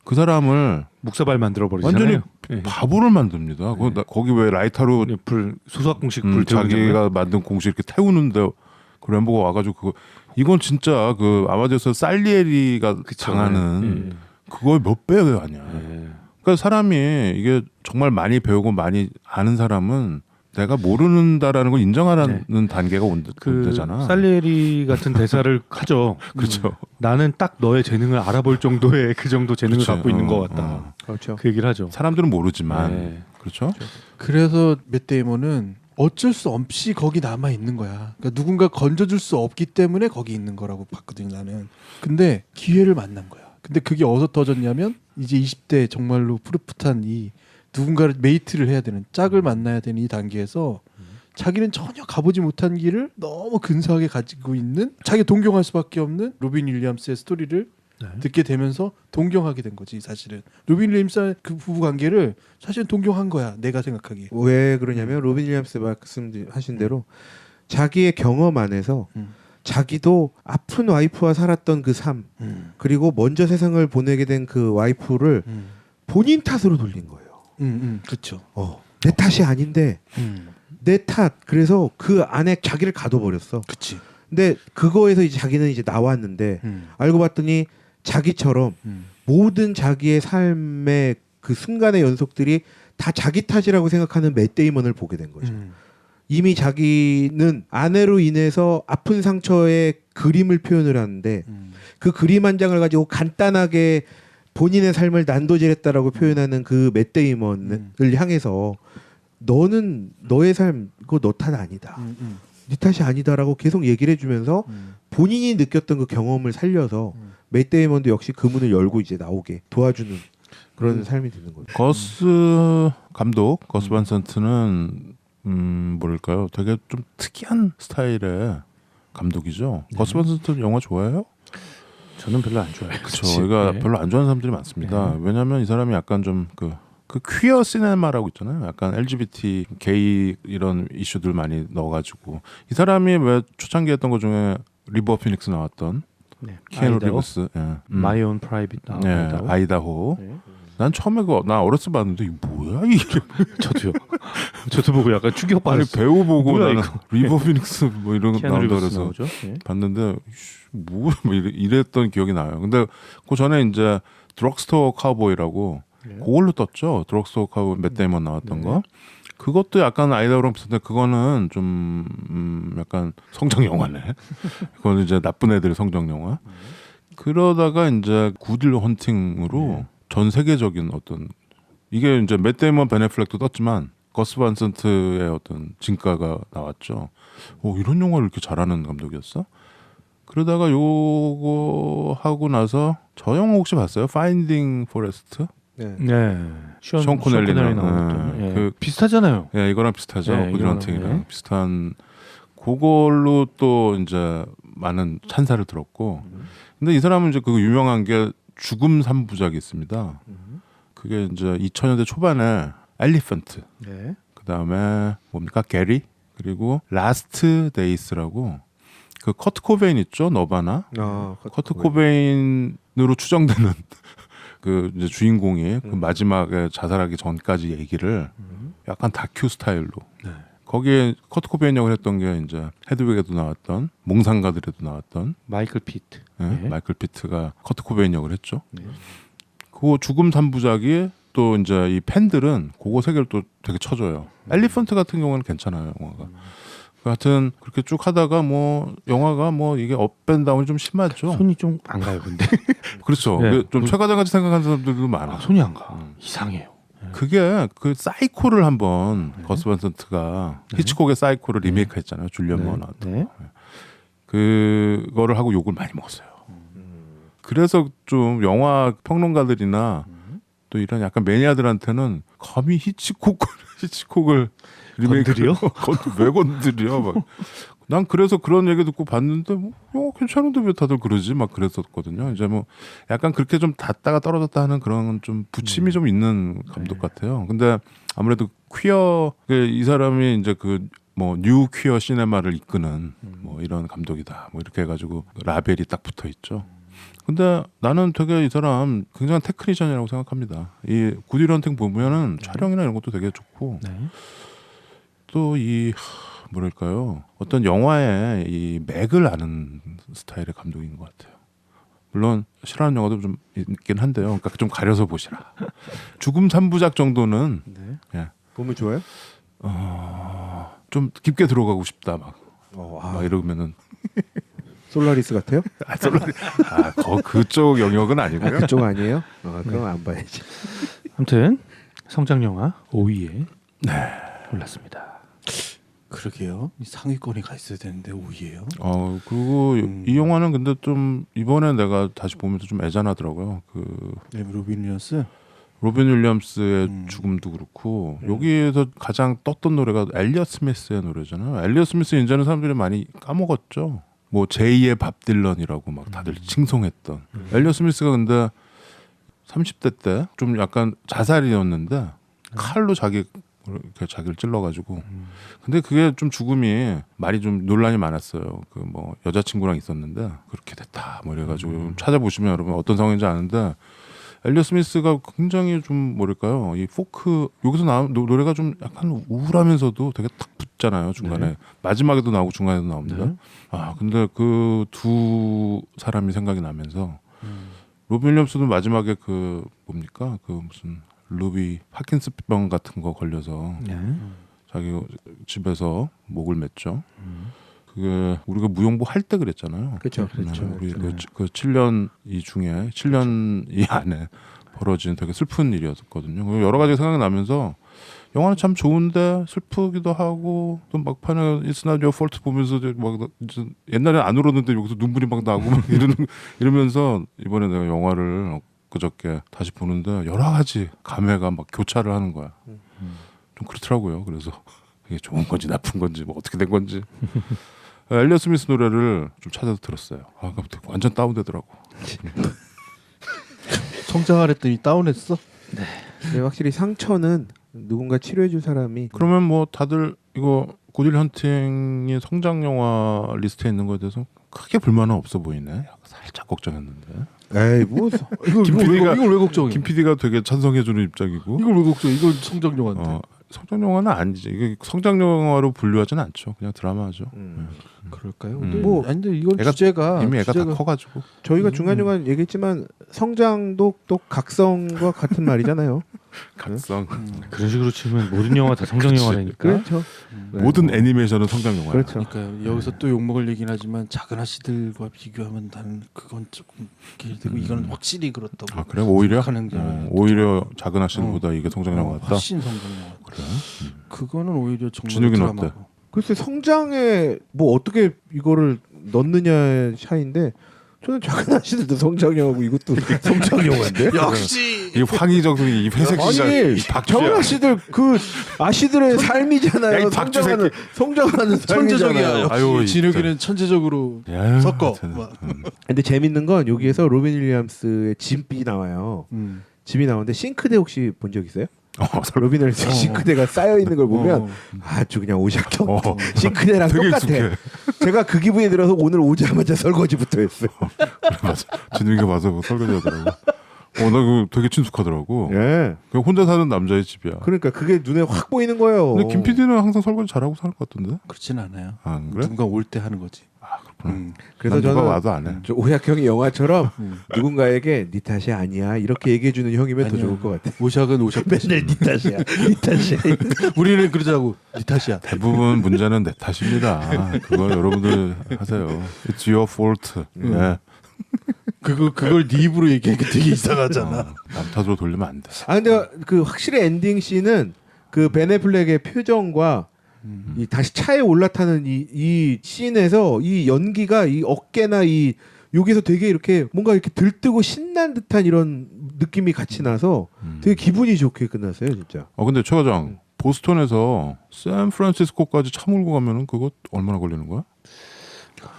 그 사람을 묵사발 만들어 버리잖아요. 완전히 네. 바보를 만듭니다. 거기 왜 라이터로 불 수학 공식 불 태우는 자기가 만든 공식 이렇게 태우는데 그 램보가 와가지고 그거 이건 진짜 그 아마디우스 살리에리가 당하는 그거의 몇 배 아니야. 네. 그러니까 사람이 이게 정말 많이 배우고 많이 아는 사람은 내가 모르는다라는 걸 인정하라는 단계가 온다잖아. 살리에리 같은 대사를 하죠. 그렇죠. 나는 딱 너의 재능을 알아볼 정도의 그 정도 재능을 그치. 갖고 있는 것 같다. 그렇죠. 그 얘기를 하죠. 사람들은 모르지만 네. 그렇죠. 그래서 맷 데이먼은 어쩔 수 없이 거기 남아 있는 거야. 그러니까 누군가 건져줄 수 없기 때문에 거기 있는 거라고 봤거든요, 나는. 근데 기회를 만난 거야. 근데 그게 어디서 터졌냐면 이제 20대 정말로 푸릇푸릇한 이 누군가를 메이트를 해야 되는 짝을 만나야 되는 이 단계에서 자기는 전혀 가보지 못한 길을 너무 근사하게 가지고 있는 자기 동경할 수밖에 없는 로빈 윌리엄스의 스토리를 듣게 되면서 동경하게 된 거지. 사실은 로빈 윌리엄스 그 부부 관계를 사실은 동경한 거야, 내가 생각하기에. 왜 그러냐면 로빈 윌리엄스 말씀하신 대로 자기의 경험 안에서 자기도 아픈 와이프와 살았던 그 삶, 그리고 먼저 세상을 보내게 된 그 와이프를 본인 탓으로 돌린 거예요. 그렇죠. 내 탓이 아닌데 내 탓. 그래서 그 안에 자기를 가둬버렸어. 그렇지. 근데 그거에서 이제 자기는 이제 나왔는데 알고 봤더니 자기처럼 모든 자기의 삶의 그 순간의 연속들이 다 자기 탓이라고 생각하는 맷 데이먼을 보게 된 거죠. 이미 자기는 아내로 인해서 아픈 상처의 그림을 표현을 하는데 그 그림 한 장을 가지고 간단하게 본인의 삶을 난도질했다라고 표현하는 그 맷 데이먼을 향해서 너는 너의 삶 그거 너 탓 아니다. 네 탓이 아니다라고 계속 얘기를 해주면서 본인이 느꼈던 그 경험을 살려서 맷 데이먼도 역시 그 문을 열고 이제 나오게 도와주는 그런 삶이 되는 거죠. 거스 감독 거스 반 산트는 뭐랄까요? 되게 좀 특이한 스타일의 감독이죠. 거스 반 산트 영화 좋아해요? 저는 별로 안 좋아해요. 그렇죠. 우리가 네. 별로 안 좋아하는 사람들이 많습니다. 왜냐하면 이 사람이 약간 좀 그 퀴어 시네마라고 있잖아요. 약간 LGBT, 게이 이런 이슈들 많이 넣어가지고 이 사람이 왜 초창기 했던 것 중에 리버 피닉스 나왔던 네. 키아누 아이다호? 리브스, 마이 온 프라이빗 아이다호. 네. 난 처음에 나 어렸을 때 봤는데 이거 뭐야 이게? 저도요. 저도 보고 약간 아니 충격받았어요. 배우 보고 뭐야, 나는 이거? 리버 피닉스 뭐 이런 거 키아누 나온다 리브스 그래서 나오죠. 네. 봤는데 뭐 이랬던 기억이 나요. 근데 그 전에 이제 드럭스토어 카우보이라고 그걸로 떴죠. 드럭스토어 카우보이 맷 데이먼 나왔던 거. 그것도 약간 아이다호랑 비슷한데 그거는 좀 약간 성장 영화네. 그거는 이제 나쁜 애들의 성장 영화. 그러다가 이제 굿윌 헌팅으로 전 세계적인 어떤 이게 이제 맷 데이먼 벤 애플렉도 떴지만 거스 반 산트의 어떤 진가가 나왔죠. 이런 영화를 이렇게 잘하는 감독이었어? 그러다가 요거 하고 나서 저 영화 혹시 봤어요? 파인딩 포레스트? 네. 네. 션 코넬리 나왔던. 네. 예. 그 비슷하잖아요. 예, 이거랑 비슷하죠. 네, 굿윌 이거랑, 헌팅이랑 네. 비슷한 그걸로 또 이제 많은 찬사를 들었고. 근데 이 사람은 이제 그 유명한 게 죽음 3부작이 있습니다. 그게 이제 2000년대 초반에 엘리펀트. 네. 그다음에 뭡니까? 게리 그리고 라스트 데이스라고 그 커트 코베인 있죠? 너바나. 커트 코베인으로 추정되는 그 이제 주인공이 그 마지막에 자살하기 전까지 얘기를 약간 다큐 스타일로. 네. 거기에 커트 코베인 역을 했던 게 이제 헤드윅에도 나왔던 몽상가들에도 나왔던 마이클 피트. 예? 네. 마이클 피트가 커트 코베인 역을 했죠. 그 죽음 3부작이 또 이제 이 팬들은 그거 세 개를 또 되게 쳐줘요. 엘리펀트 같은 경우는 괜찮아요, 영화가. 하여튼 그렇게 쭉 하다가 뭐 영화가 뭐 이게 업앤다운이 좀 심하죠. 손이 좀 안 가요, 근데. 그렇죠. 네. 좀 최과장같이 생각하는 사람들도 많아. 아, 손이 안 가. 이상해요. 그게 그 사이코를 한번 거스 반 선트가 히치콕의 사이코를 리메이크했잖아요. 줄리언 모어 나왔던. 네. 그거를 하고 욕을 많이 먹었어요. 그래서 좀 영화 평론가들이나 또 이런 약간 매니아들한테는 감히 히치콕을 건드려? 왜 건드려? 막. 난 그래서 그런 얘기 듣고 봤는데 뭐 영화 괜찮은데 왜 다들 그러지? 막 그랬었거든요. 이제 뭐 약간 그렇게 좀 닿다가 떨어졌다 하는 그런 좀 부침이 좀 있는 감독 같아요. 근데 아무래도 퀴어 이 사람이 이제 그 뭐 뉴 퀴어 시네마를 이끄는 뭐 이런 감독이다. 뭐 이렇게 해가지고 라벨이 딱 붙어 있죠. 근데 나는 되게 이 사람 굉장한 테크니션이라고 생각합니다. 이 구디 런팅 보면은 촬영이나 이런 것도 되게 좋고 네. 또 이 뭐랄까요 어떤 영화의 이 맥을 아는 스타일의 감독인 것 같아요. 물론 싫어하는 영화도 좀 있긴 한데요. 그러니까 좀 가려서 보시라. 죽음 3부작 정도는 네. 예. 보면 좋아요? 좀 깊게 들어가고 싶다 막 아, 이러면은 솔라리스 같아요? 그쪽 영역은 아니고요. 그쪽 아니에요? 그럼 안 봐야지. 아무튼 성장 영화 5위에 올랐습니다. 그러게요. 이 상위권에 가 있어야 되는데 5위예요. 그리고 이 영화는 근데 좀 이번에 내가 다시 보면서 좀 애잔하더라고요. 그 로빈 윌리엄스. 로빈 윌리엄스의 죽음도 그렇고 여기에서 가장 떴던 노래가 엘리엇 스미스의 노래잖아요. 엘리엇 스미스 이제는 사람들이 많이 까먹었죠. 뭐 제2의 밥 딜런이라고 막 다들 칭송했던 엘리엇 스미스가 근데 30대 때 좀 약간 자살이었는데 칼로 자기를 찔러가지고 근데 그게 좀 죽음이 말이 좀 논란이 많았어요. 그 뭐 여자친구랑 있었는데 그렇게 됐다 뭐 이래가지고 찾아보시면 여러분 어떤 상황인지 아는데 엘리엇 스미스가 굉장히 좀 뭐랄까요 이 포크 여기서 나온 노래가 좀 약간 우울하면서도 되게 탁 붙잖아요 중간에 마지막에도 나오고 중간에도 나옵니다. 근데 그 두 사람이 생각이 나면서 로빈 윌리엄스도 마지막에 그 뭡니까 그 무슨 루비 파킨스병 같은 거 걸려서 자기 집에서 목을 맸죠. 그게 우리가 무용보 할 때 그랬잖아요. 그렇죠. 우리 그 7년 이 중에 7년 이 안에 벌어진 되게 슬픈 일이었거든요. 여러 가지 생각이 나면서 영화는 참 좋은데 슬프기도 하고 또 막판에 It's Not Your Fault 보면서 막 옛날에 안 울었는데 여기서 눈물이 막 나고 막 이러면서 이번에 내가 영화를 그저께 다시 보는데 여러 가지 감회가 막 교차를 하는 거야. 좀 그렇더라고요. 그래서 이게 좋은 건지 나쁜 건지 뭐 어떻게 된 건지. 엘리엇 스미스 노래를 좀 찾아서 들었어요. 완전 다운되더라고. 성장하랬더니 다운했어. 네, 확실히 상처는 누군가 치료해줄 사람이 그러면 뭐 다들 이거 고딜 헌팅이 성장 영화 리스트에 있는 거에 대해서 크게 불만은 없어 보이네. 살짝 걱정했는데. 에이 뭐 이걸 왜 걱정해? 김 PD가 되게 찬성해주는 입장이고. 이걸 왜 걱정해? 이건 성장 영화인데. 성장 영화는 아니지. 이게 성장 영화로 분류하지는 않죠. 그냥 드라마죠. 그럴까요? 뭐 아니 근데 이건 주제가 이미 애가 다 커가지고. 저희가 중간중간 얘기했지만 성장도 또 각성과 같은 말이잖아요. 각성. 그런 식으로 치면 모든 영화 다 성장 영화라니까. 그렇죠. 모든 애니메이션은 성장 영화야. 그렇죠. 그러니까 여기서 또 욕먹을 얘기는 하지만 작은 아씨들과 비교하면 나는 그건 조금 길되고 이건 확실히 그렇다고. 그래 오히려 하는 게 오히려 작은 아씨들보다 이게 성장 영화 같다. 훨씬 성장 영화. 그래. 그거는 오히려 정말 진욱이는 드라마고. 어때? 글쎄 성장에 뭐 어떻게 이거를 넣느냐 차이인데 저는 작은 아씨들도 성장영화고 이것도 성장영화인데. 역시 이 황희정이 이 회색 아니 작은 아씨들 그 아씨들의 삶이잖아요. 야, 이 박주새끼. 성장하는 천재적이야. 삶이잖아요. 아유, 진욱이는 천재적으로 야, 섞어. 하여튼, 막. 근데 재밌는 건 여기에서 로빈 윌리엄스의 집이 나와요. 집이 나오는데 싱크대 혹시 본 적 있어요? 로빈 윌리엄스 싱크대가 쌓여 있는 걸 보면 아주 그냥 오작형 싱크대랑 되게 똑같아. 익숙해. 제가 그 기분이 들어서 오늘 오자마자 설거지부터 했어요. 그래, 맞아. 진욱이가 봐서 설거지하더라고. 나 그거 되게 친숙하더라고. 예. 그냥 혼자 사는 남자의 집이야. 그러니까 그게 눈에 확 보이는 거예요. 근데 김 PD는 항상 설거지 잘하고 사는 것 같던데. 그렇진 않아요. 안 그래? 누군가 올 때 하는 거지. 그렇구나. 그래서 난 누가 저는 와도 안 해. 저 오약 형이 영화처럼 누군가에게 니 탓이 아니야 이렇게 얘기해주는 형이면 더 아니야. 좋을 것 같아. 오샥은 오샥 맨날 니 탓이야, 니 탓이야. 우리는 그러자고 네 탓이야. 대부분 문제는 내 탓입니다. 그걸 여러분들 하세요. It's your fault. 예. 그걸 네 입으로 얘기하니까 되게 이상하잖아. 남 탓으로 돌리면 안 돼. 아 근데 그 확실히 엔딩 씬은 그 벤 애플렉의 표정과 이 다시 차에 올라타는 이 씬에서 이 연기가 이 어깨나 이 여기서 되게 이렇게 뭔가 이렇게 들뜨고 신난 듯한 이런 느낌이 같이 나서 되게 기분이 좋게 끝났어요 진짜. 근데 최 과장 보스턴에서 샌프란시스코까지 차 몰고 가면은 그거 얼마나 걸리는 거야?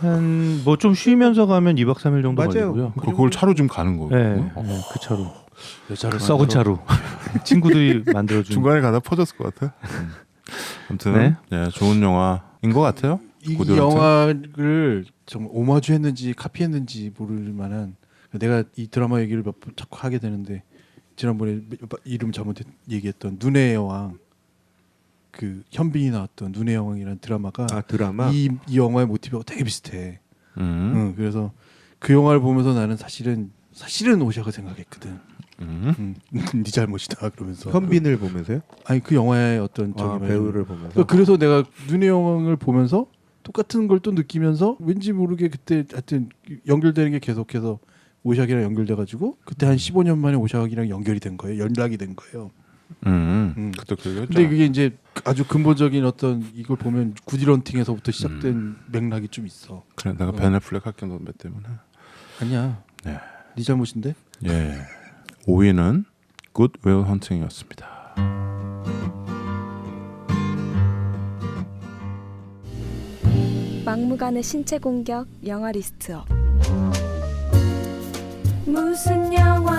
한 뭐 좀 쉬면서 가면 2박 3일 정도 맞아요. 걸리고요. 그걸 차로 지금 가는 거고. 네, 네, 그 차로. 여자를 썩은 차로. 친구들이 만들어준. 중간에 가다 퍼졌을 것 같아. 아무튼 네. 예, 좋은 영화인 것 같아요. 이 고대 영화를 정말 오마주했는지 카피했는지 모를 만한 내가 이 드라마 얘기를 몇 번 자꾸 하게 되는데 지난번에 이름 잘못 얘기했던 눈의 여왕 그 현빈이 나왔던 눈의 여왕이라는 드라마가 아 드라마. 이 영화의 모티브가 되게 비슷해. 음. 그래서 그 영화를 보면서 나는 사실은 오샥을 생각했거든. 네 잘못이다 그러면서. 현빈을 보면서요? 아니 그 영화의 어떤 아, 저기 배우를 보면서. 그래서 내가 눈의 여왕을 보면서 똑같은 걸 또 느끼면서 왠지 모르게 그때 하여튼 연결되는 게 계속해서 오샥이랑 연결돼가지고 그때 한 15년 만에 오샥이랑 연결이 된 거예요. 연락이 된 거예요. 그때 그 얘기했죠. 근데 그게 이제 아주 근본적인 어떤 이걸 보면 구디런팅에서부터 시작된 맥락이 좀 있어. 그래 내가 벤 애플렉 할게 너몇 때문에. 아니야. 네. 네 잘못인데. 예. 5위는 Good Will Hunting이었습니다. 막무가내 신체 공격 영화 리스트업. 무슨 영화